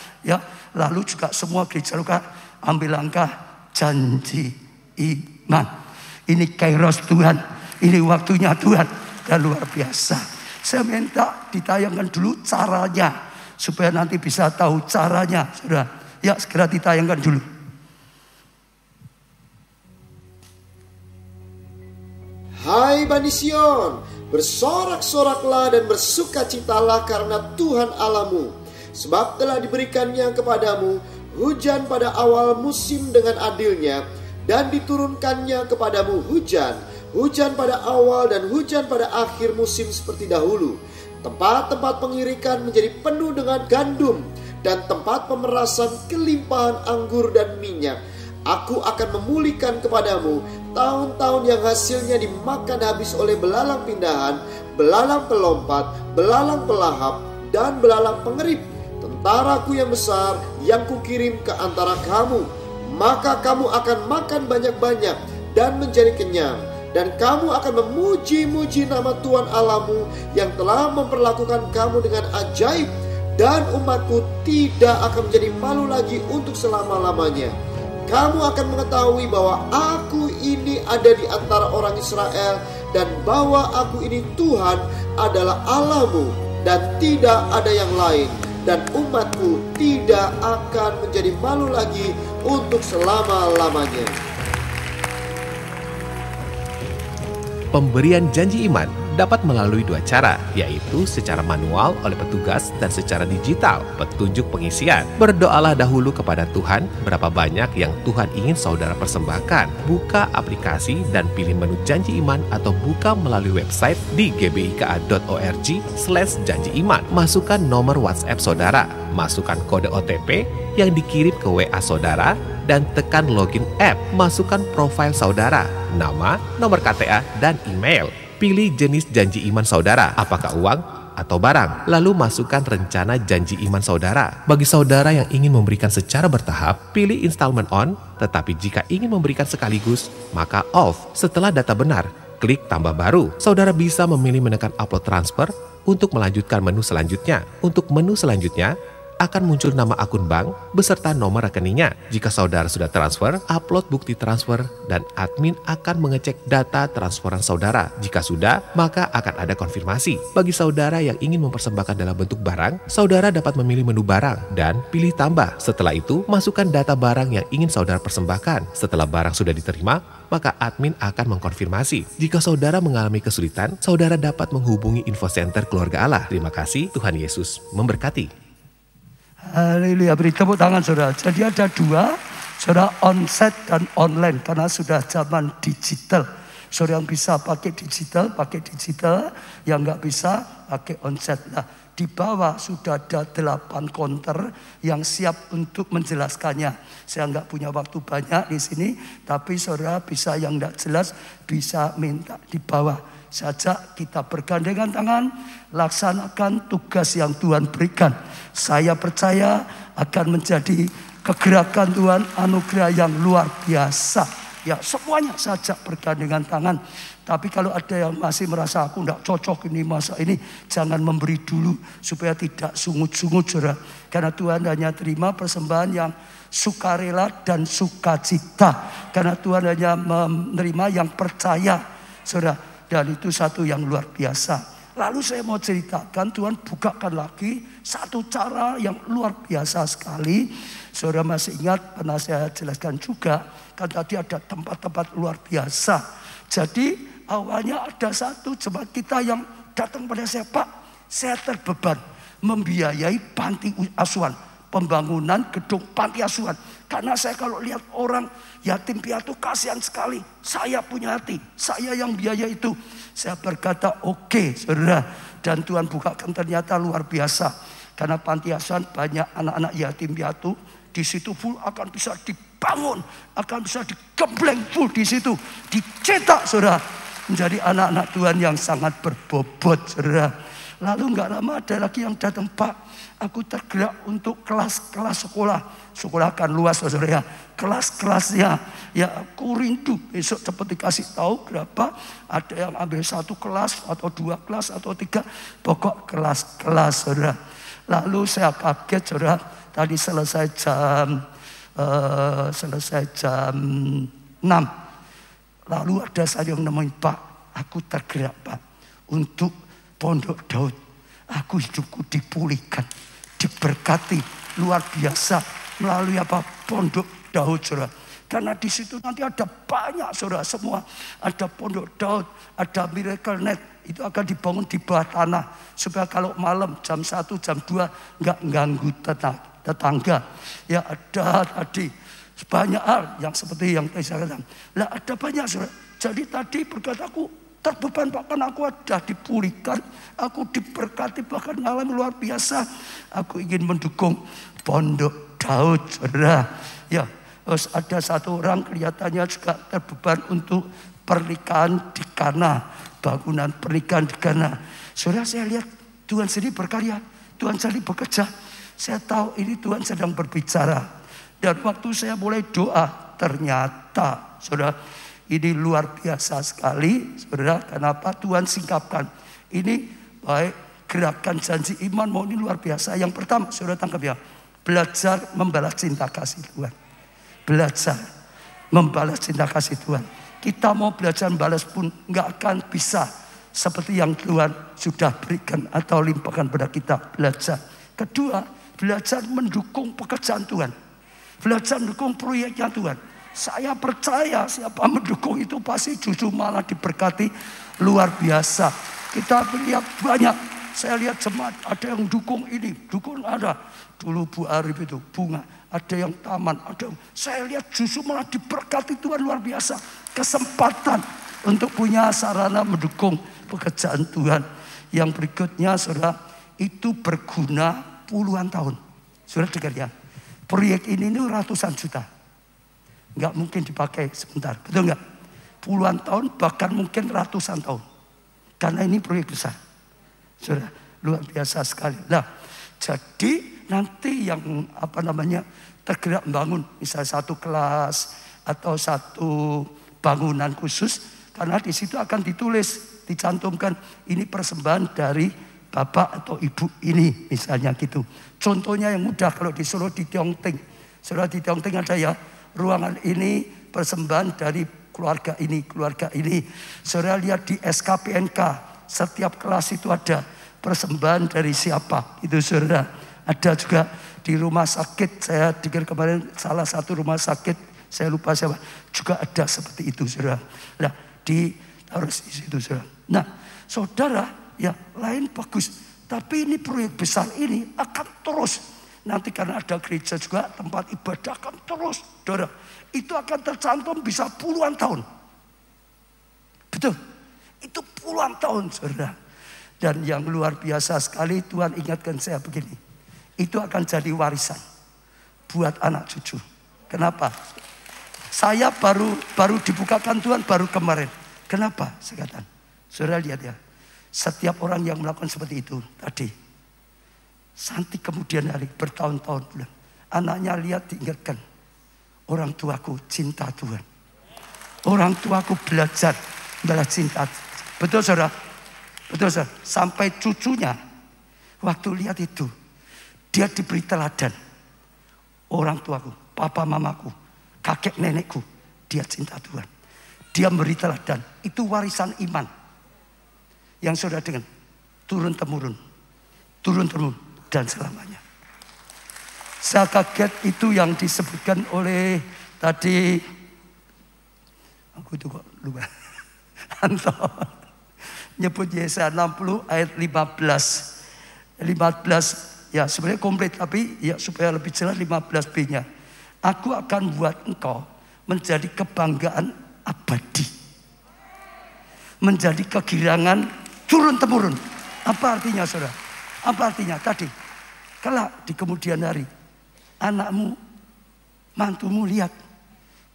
Lalu juga semua gereja lokal ambil langkah janji iman. Ini kairos Tuhan. Ini waktunya Tuhan. Dan luar biasa. Saya minta ditayangkan dulu caranya. Supaya nanti bisa tahu caranya. Saudara, segera ditayangkan dulu. Hai Bani Sion, bersorak-soraklah dan bersukacitalah karena Tuhan Allahmu. Sebab telah diberikannya kepadamu hujan pada awal musim dengan adilnya, dan diturunkannya kepadamu hujan pada awal dan hujan pada akhir musim seperti dahulu. Tempat-tempat pengirikan menjadi penuh dengan gandum, dan tempat pemerasan kelimpahan anggur dan minyak. Aku akan memulihkan kepadamu tahun-tahun yang hasilnya dimakan habis oleh belalang pindahan, belalang pelompat, belalang pelahap, dan belalang pengerip. Tentaraku yang besar yang kukirim ke antara kamu. Maka kamu akan makan banyak-banyak dan menjadi kenyang. Dan kamu akan memuji-muji nama Tuhan Allahmu yang telah memperlakukan kamu dengan ajaib. Dan umatku tidak akan menjadi malu lagi untuk selama-lamanya. Kamu akan mengetahui bahwa aku ini ada di antara orang Israel, dan bahwa aku ini Tuhan adalah Allahmu, dan tidak ada yang lain. Dan umatku tidak akan menjadi malu lagi untuk selama-lamanya. Pemberian janji iman dapat melalui dua cara, yaitu secara manual oleh petugas dan secara digital, petunjuk pengisian. Berdoalah dahulu kepada Tuhan berapa banyak yang Tuhan ingin saudara persembahkan. Buka aplikasi dan pilih menu janji iman atau buka melalui website di gbika.org/janjiiman. Masukkan nomor WhatsApp saudara, masukkan kode OTP yang dikirim ke WA saudara, dan tekan login app. Masukkan profil saudara, nama, nomor KTA, dan email. Pilih jenis janji iman saudara, apakah uang atau barang. Lalu masukkan rencana janji iman saudara. Bagi saudara yang ingin memberikan secara bertahap, pilih installment on. Tetapi jika ingin memberikan sekaligus, maka off. Setelah data benar, klik tambah baru. Saudara bisa memilih menekan upload transfer untuk melanjutkan menu selanjutnya. Untuk menu selanjutnya, akan muncul nama akun bank beserta nomor rekeningnya. Jika saudara sudah transfer, upload bukti transfer dan admin akan mengecek data transferan saudara. Jika sudah, maka akan ada konfirmasi. Bagi saudara yang ingin mempersembahkan dalam bentuk barang, saudara dapat memilih menu barang dan pilih tambah. Setelah itu, masukkan data barang yang ingin saudara persembahkan. Setelah barang sudah diterima, maka admin akan mengkonfirmasi. Jika saudara mengalami kesulitan, saudara dapat menghubungi Info Center Keluarga Allah. Terima kasih, Tuhan Yesus memberkati. Haleluya, beri tepuk tangan saudara. Jadi ada dua, Saudara, onsite dan online karena sudah zaman digital. Saudara yang bisa pakai digital, yang nggak bisa pakai onsite. Nah, di bawah sudah ada 8 counter yang siap untuk menjelaskannya. Saya nggak punya waktu banyak di sini, tapi saudara bisa yang nggak jelas bisa minta di bawah saja. Kita bergandengan tangan, laksanakan tugas yang Tuhan berikan. Saya percaya akan menjadi kegerakan Tuhan, anugerah yang luar biasa. Ya, semuanya saja bergandengan tangan. Tapi kalau ada yang masih merasa aku tidak cocok ini masa ini, jangan memberi dulu supaya tidak sungut-sungut, saudara. Karena Tuhan hanya terima persembahan yang sukarela dan sukacita. Karena Tuhan hanya menerima yang percaya, saudara. Dan itu satu yang luar biasa. Lalu saya mau ceritakan, Tuhan bukakan lagi satu cara yang luar biasa sekali. Saudara masih ingat, pernah saya jelaskan juga, kan tadi ada tempat-tempat luar biasa. Jadi awalnya ada satu jemaat kita yang datang pada saya, Pak, saya terbeban membiayai panti asuhan, pembangunan gedung panti asuhan. Karena saya kalau lihat orang yatim piatu kasihan sekali. Saya punya hati, saya yang biaya itu. Saya berkata oke, saudara. Dan Tuhan bukakan ternyata luar biasa. Karena panti asuhan banyak anak-anak yatim piatu. Di situ full akan bisa dibangun, akan bisa digembleng full di situ, dicetak, saudara, menjadi anak-anak Tuhan yang sangat berbobot, saudara. Lalu nggak lama ada lagi yang datang, Pak, aku tergerak untuk kelas-kelas sekolah. Sekolah kan luas, saudara ya. Kelas-kelasnya, ya aku rindu besok cepat dikasih tahu berapa. Ada yang ambil 1 kelas atau 2 kelas atau 3, pokok kelas-kelas, saudara. Lalu saya kaget, saudara. Tadi selesai jam 6. Lalu ada saya yang nemuin, Pak, aku tergerak, Pak, untuk Pondok Daud. Aku hidupku dipulihkan, diberkati luar biasa melalui apa? Pondok Daud, saudara. Karena di situ nanti ada banyak, saudara, semua. Ada Pondok Daud, ada Miracle Net. Itu akan dibangun di bawah tanah. Supaya kalau malam jam 1, jam 2 nggak ganggu tetangga. Ya ada tadi banyak hal yang seperti yang saya katakan. Lah ada banyak, saudara. Jadi tadi berkataku terbeban, bahkan aku ada dipulihkan, aku diberkati, bahkan ngalamin luar biasa. Aku ingin mendukung Pondok Daud, saudara. Ya, terus ada satu orang kelihatannya juga terbeban untuk pernikahan di Kana, bangunan pernikahan di Kana. Saudara, saya lihat Tuhan sendiri berkarya, Tuhan sendiri bekerja. Saya tahu ini Tuhan sedang berbicara. Dan waktu saya mulai doa, ternyata, saudara, ini luar biasa sekali, saudara. Kenapa Tuhan singkapkan? Ini baik gerakan janji iman mau ini luar biasa. Yang pertama, saudara tangkap ya, belajar membalas cinta kasih Tuhan. Belajar membalas cinta kasih Tuhan. Kita mau belajar membalas pun nggak akan bisa seperti yang Tuhan sudah berikan atau limpahkan pada kita. Belajar. Kedua, belajar mendukung pekerjaan Tuhan. Belajar mendukung proyeknya Tuhan. Saya percaya siapa mendukung itu pasti justru malah diberkati luar biasa. Kita lihat banyak. Saya lihat jemaat ada yang dukung ini, dukung ada. Dulu Bu Arif itu bunga, ada yang taman, ada. Saya lihat justru malah diberkati Tuhan luar biasa. Kesempatan untuk punya sarana mendukung pekerjaan Tuhan. Yang berikutnya, saudara, itu berguna puluhan tahun. Saudara dengar ya, proyek ini ratusan juta. Nggak mungkin dipakai sebentar, betul nggak? Puluhan tahun, bahkan mungkin ratusan tahun. Karena ini proyek besar. Saudara, luar biasa sekali. Nah, jadi nanti yang tergerak membangun, misalnya satu kelas atau satu bangunan khusus, karena di situ akan ditulis, dicantumkan ini persembahan dari bapak atau ibu ini, misalnya gitu. Contohnya yang mudah kalau di Solo di Tiongting. Saudara, di Tiongting ada ya, ruangan ini persembahan dari keluarga ini, keluarga ini. Saudara lihat di SKPNK, setiap kelas itu ada persembahan dari siapa, itu saudara. Ada juga di rumah sakit, saya dengar kemarin salah satu rumah sakit, saya lupa siapa, juga ada seperti itu saudara. Nah, harus di situ saudara. Nah, saudara, ya lain bagus. Tapi ini proyek besar ini akan terus. Nanti karena ada gereja juga, tempat ibadah akan terus, saudara. Itu akan tercantum bisa puluhan tahun. Betul. Itu puluhan tahun, saudara. Dan yang luar biasa sekali, Tuhan ingatkan saya begini. Itu akan jadi warisan buat anak cucu. Kenapa? Saya baru dibukakan Tuhan baru kemarin. Kenapa? Saya katakan. Saudara lihat ya. Setiap orang yang melakukan seperti itu tadi. Santi kemudian hari bertahun-tahun bulan. Anaknya lihat diingatkan. Orang tuaku cinta Tuhan. Orang tuaku belajar cinta. Betul saudara? Betul saudara? Sampai cucunya waktu lihat itu. Dia diberi teladan. Orang tuaku, papa mamaku, kakek nenekku. Dia cinta Tuhan. Dia memberi teladan. Itu warisan iman. Yang saudara dengar. Turun-temurun. Turun-temurun. Dan selamanya. Saya kaget itu yang disebutkan oleh tadi. Aku itu kok lupa. Anto. Nyebut Yesaya 60 ayat 15. 15 ya sebenarnya komplit. Tapi ya supaya lebih jelas 15b-nya. Aku akan buat engkau menjadi kebanggaan abadi. Menjadi kegirangan turun-temurun. Apa artinya saudara? Apa artinya tadi? Kelak di kemudian hari anakmu, mantumu lihat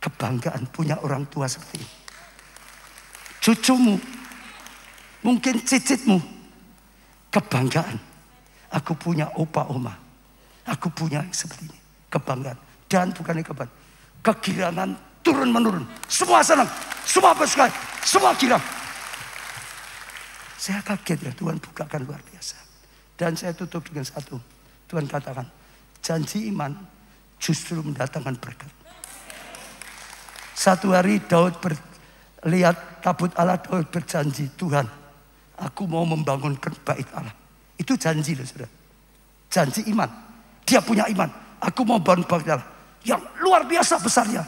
kebanggaan punya orang tua seperti ini. Cucumu, mungkin cicitmu, kebanggaan. Aku punya opa oma. Aku punya seperti ini. Kebanggaan. Dan bukan kebanggaan. Kegirangan turun menurun. Semua senang. Semua bersuka. Semua girang. Saya kaget ya Tuhan bukakan luar biasa. Dan saya tutup dengan satu. Tuhan katakan, janji iman justru mendatangkan berkat. Satu hari Daud lihat tabut Allah, Daud berjanji, Tuhan, aku mau membangunkan bait Allah. Itu janji loh saudara. Janji iman. Dia punya iman. Aku mau bangun bait Allah. Yang luar biasa besarnya.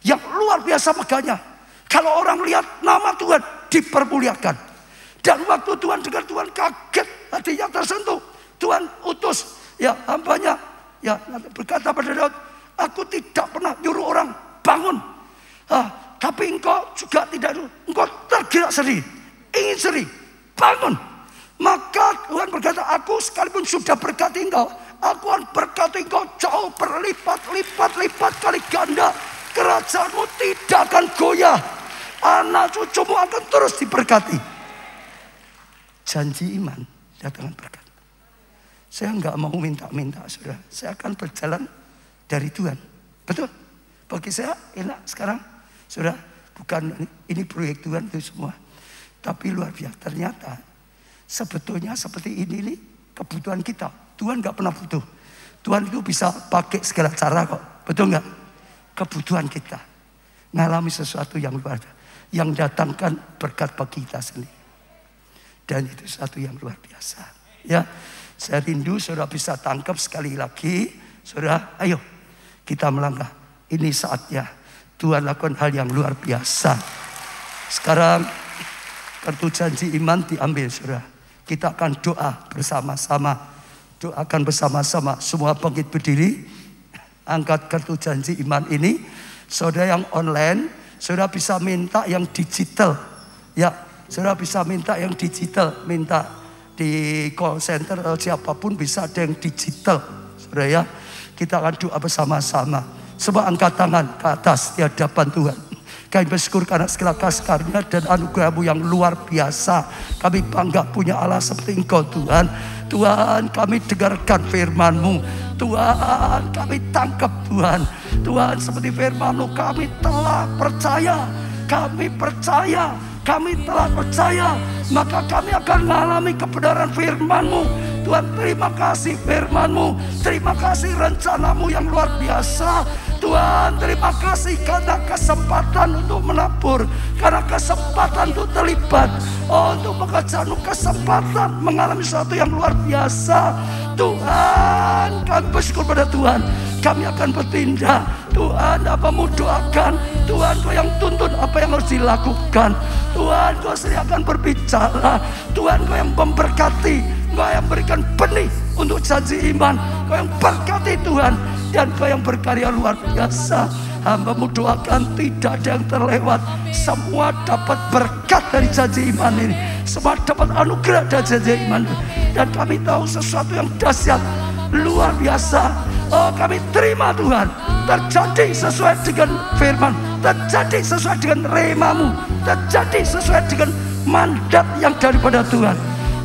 Yang luar biasa megahnya. Kalau orang lihat nama Tuhan dipermuliakan. Dan waktu Tuhan dengar, Tuhan kaget, hatinya tersentuh. Tuhan utus ya hambanya, ya berkata pada Daud, aku tidak pernah nyuruh orang bangun, tapi engkau juga tidak, engkau tergerak sendiri, ingin sendiri bangun. Maka Tuhan berkata, aku sekalipun sudah berkati engkau, aku akan berkati engkau jauh berlipat-lipat kali ganda. Kerajaanmu tidak akan goyah, anak cucumu akan terus diberkati. Janji iman datangkan berkat. Saya enggak mau minta-minta saudara. Saya akan berjalan dari Tuhan. Betul? Bagi saya enak sekarang. Saudara, bukan ini proyek Tuhan itu semua. Tapi luar biasa. Ternyata sebetulnya seperti ini nih kebutuhan kita. Tuhan enggak pernah butuh. Tuhan itu bisa pakai segala cara kok. Betul enggak? Kebutuhan kita. Ngalami sesuatu yang luar biasa. Yang datangkan berkat bagi kita sendiri. Dan itu sesuatu yang luar biasa. Ya, saya rindu saudara bisa tangkap sekali lagi. Saudara, ayo kita melangkah. Ini saatnya Tuhan lakukan hal yang luar biasa. Sekarang kartu janji iman diambil saudara. Kita akan doa bersama-sama. Doakan bersama-sama. Semua bangkit berdiri. Angkat kartu janji iman ini. Saudara yang online, saudara bisa minta yang digital. Ya. Saudara bisa minta yang digital, minta di call center atau siapapun bisa ada yang digital. Saudara ya, kita akan doa bersama-sama. Semua angkat tangan ke atas di hadapan Tuhan. Kami bersyukur karena segala kasih-Karunia dan anugerah-Mu yang luar biasa. Kami bangga punya Allah seperti Engkau Tuhan. Tuhan, kami dengarkan firman-Mu. Tuhan, kami tangkap Tuhan. Tuhan, seperti firman-Mu kami telah percaya. Kami percaya. Kami telah percaya, maka kami akan mengalami kebenaran firman-Mu. Tuhan, terima kasih firman-Mu. Terima kasih rencana-Mu yang luar biasa. Tuhan, terima kasih karena kesempatan untuk menabur. Karena kesempatan untuk terlibat. Untuk pekerjaan, kesempatan mengalami sesuatu yang luar biasa. Tuhan, kami bersyukur pada Tuhan. Kami akan bertindak. Tuhan, apa-Mu doakan. Tuhan, Kau yang tuntun apa yang harus dilakukan. Tuhan, Kau sendiri akan berbicara. Tuhan, Kau yang memberkati. Kau yang berikan benih untuk janji iman. Kau yang berkati Tuhan, dan Kau yang berkarya luar biasa. Hamba-Mu doakan tidak ada yang terlewat. Semua dapat berkat dari janji iman ini. Semua dapat anugerah dari janji iman ini. Dan kami tahu sesuatu yang dahsyat, luar biasa. Oh, kami terima Tuhan. Terjadi sesuai dengan firman, terjadi sesuai dengan rema-Mu, terjadi sesuai dengan mandat yang daripada Tuhan.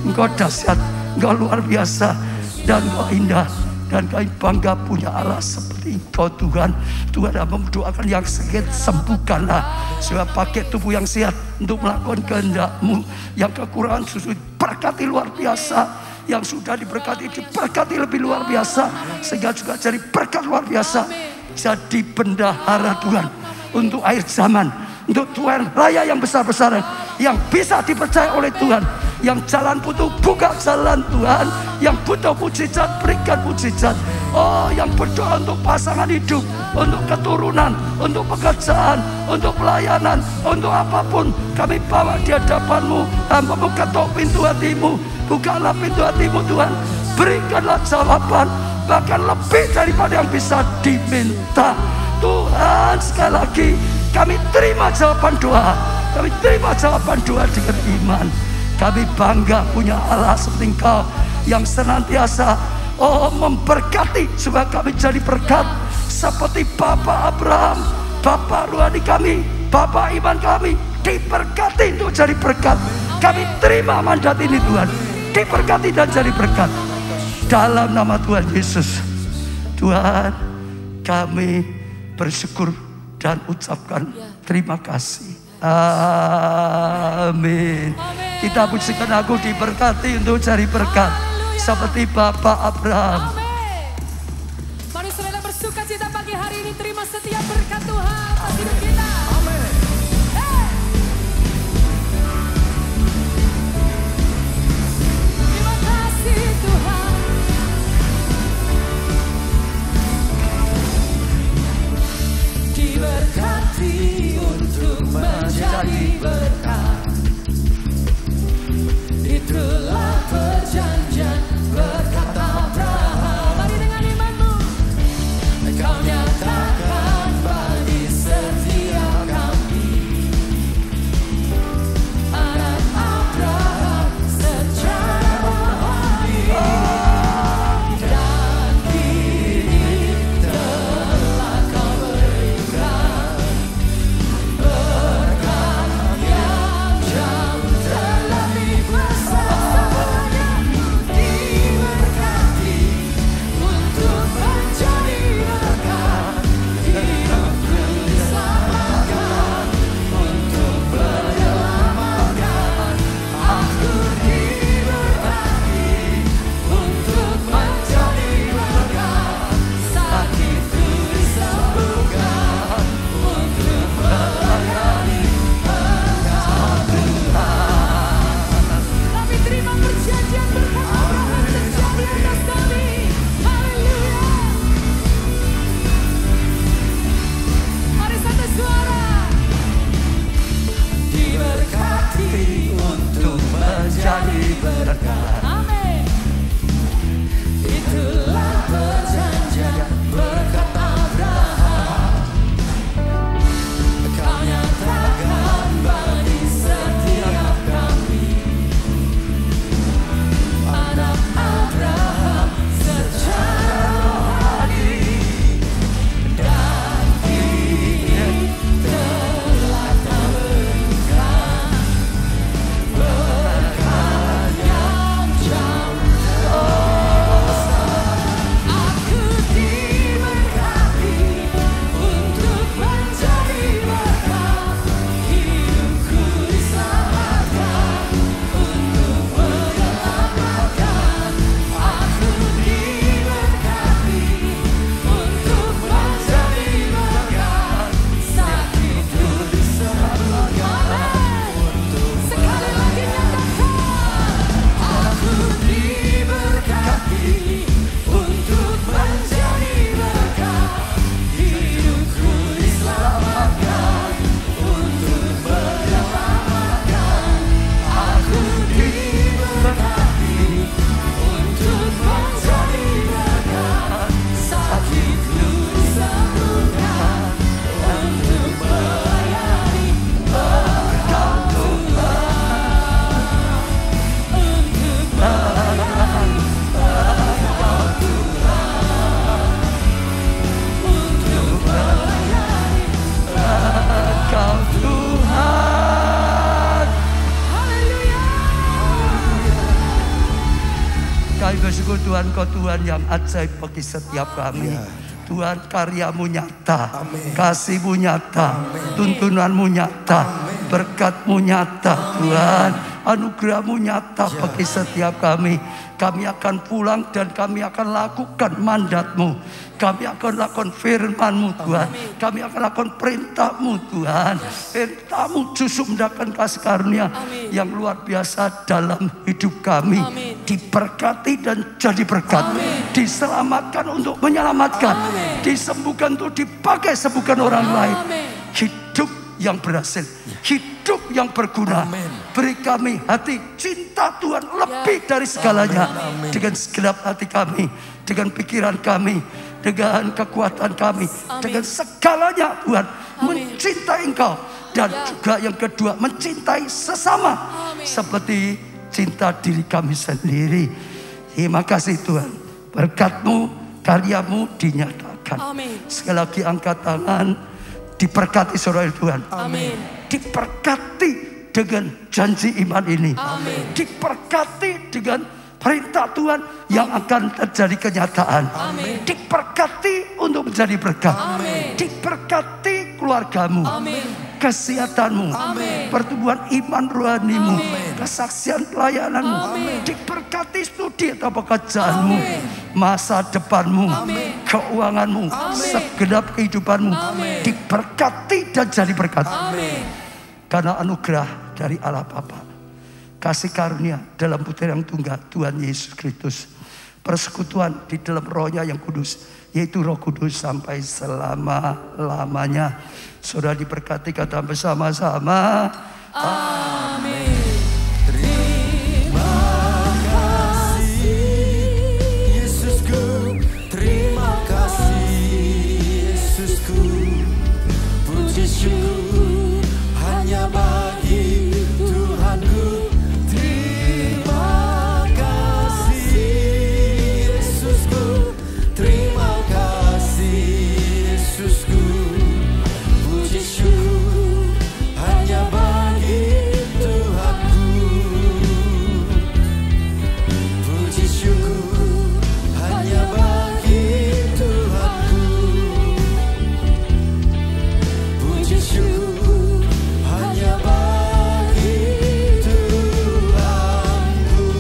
Engkau dahsyat, Engkau luar biasa, dan Engkau indah. Dan kami bangga punya Allah seperti Engkau Tuhan. Tuhan, hamba mendoakan yang sakit sembuhkanlah, supaya pakai tubuh yang sehat untuk melakukan kehendak-Mu. Yang kekurangan susu berkati luar biasa, yang sudah diberkati diberkati lebih luar biasa, sehingga juga jadi berkat luar biasa. Jadi bendahara Tuhan untuk akhir zaman, untuk Tuhan raya yang besar-besaran, yang bisa dipercaya oleh Tuhan. Yang jalan butuh, buka jalan Tuhan. Yang butuh mujizat, berikan mujizat. Oh, yang berdoa untuk pasangan hidup, untuk keturunan, untuk pekerjaan, untuk pelayanan, untuk apapun, kami bawa di hadapan-Mu. Hamba-Mu ketuk pintu hati-Mu, bukalah pintu hati-Mu Tuhan. Berikanlah jawaban, bahkan lebih daripada yang bisa diminta. Tuhan, sekali lagi kami terima jawaban doa. Kami terima jawaban doa dengan iman. Kami bangga punya Allah seperti Engkau, yang senantiasa memberkati supaya kami jadi berkat. Seperti Bapak Abraham, Bapak rohani kami, Bapak iman kami diberkati untuk jadi berkat. Kami terima mandat ini Tuhan, diberkati dan jadi berkat. Dalam nama Tuhan Yesus, Tuhan, kami bersyukur dan ucapkan terima kasih. Amin. Kita pujikan aku diberkati untuk cari berkat seperti Bapak Abraham. Amin. Mari saudara bersuka cita pagi hari ini, terima setiap berkat Tuhan atas hidup kita. Amin. Terima kasih Tuhan. Diberkati untuk menjadi berkat. Itulah perjanjian berkat Abraham. Mari dengan imanmu, Kau nyatakan bagi setiap kami, anak Abraham secara rohani. Dan kini telah Kau berikan berkat yang jauh terlebih besar. Kami bersyukur Tuhan, Kau Tuhan yang ajaib bagi setiap kami. Tuhan, karyamu nyata, kasihmu nyata, tuntunanmu nyata, berkatmu nyata. Tuhan, anugerahmu nyata bagi setiap kami. Kami akan pulang dan kami akan lakukan mandatmu. Kami akan lakukan firman-Mu Tuhan. Kami akan lakukan perintah-Mu Tuhan. Perintah-Mu justru mendatangkan kasih karunia yang luar biasa dalam hidup kami. Diberkati dan jadi berkat. Diselamatkan untuk menyelamatkan. Disembuhkan untuk dipakai sembuhkan orang lain. Hidup yang berhasil, hidup yang berguna. Beri kami hati cinta Tuhan lebih dari segalanya. Dengan segenap hati kami, dengan pikiran kami, dengan kekuatan kami, dengan segalanya Tuhan, mencintai Engkau. Dan juga yang kedua, mencintai sesama seperti cinta diri kami sendiri. Terima kasih Tuhan, berkat-Mu, karya-Mu dinyatakan. Sekali lagi angkat tangan. Diberkati saudara Tuhan. Amin. Diberkati dengan janji iman ini. Amin. Diberkati dengan perintah Tuhan yang akan terjadi kenyataan. Amin. Diberkati untuk menjadi berkat. Amin. Diberkati keluargamu. Amin. Kesehatanmu. Amin. Pertumbuhan iman rohanimu. Amin. Kesaksian pelayananmu. Amin. Diberkati studi atau pekerjaanmu. Amin. Masa depanmu. Amin. Keuanganmu. Amin. Segenap kehidupanmu. Amin. Diberkati dan jadi berkat. Amin. Karena anugerah dari Allah Bapa, kasih karunia dalam Putra yang tunggal Tuhan Yesus Kristus, persekutuan di dalam Roh-Nya yang kudus, yaitu Roh Kudus sampai selama-lamanya. Saudara diberkati, kata bersama-sama. Amin. Terima kasih Yesusku, terima kasih Yesusku, puji syukur hanya bagi Tuhanku. Terima kasih Yesusku, terima kasih Yesusku, puji syukur hanya bagi Tuhanku. Puji syukur hanya bagi Tuhanku. Puji syukur hanya bagi Tuhanku.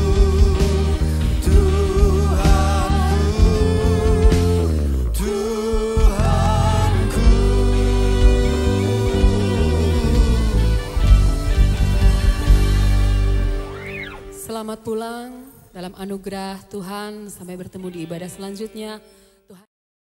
Tuhanku. Selamat pulang dalam anugerah Tuhan. Sampai bertemu di ibadah selanjutnya.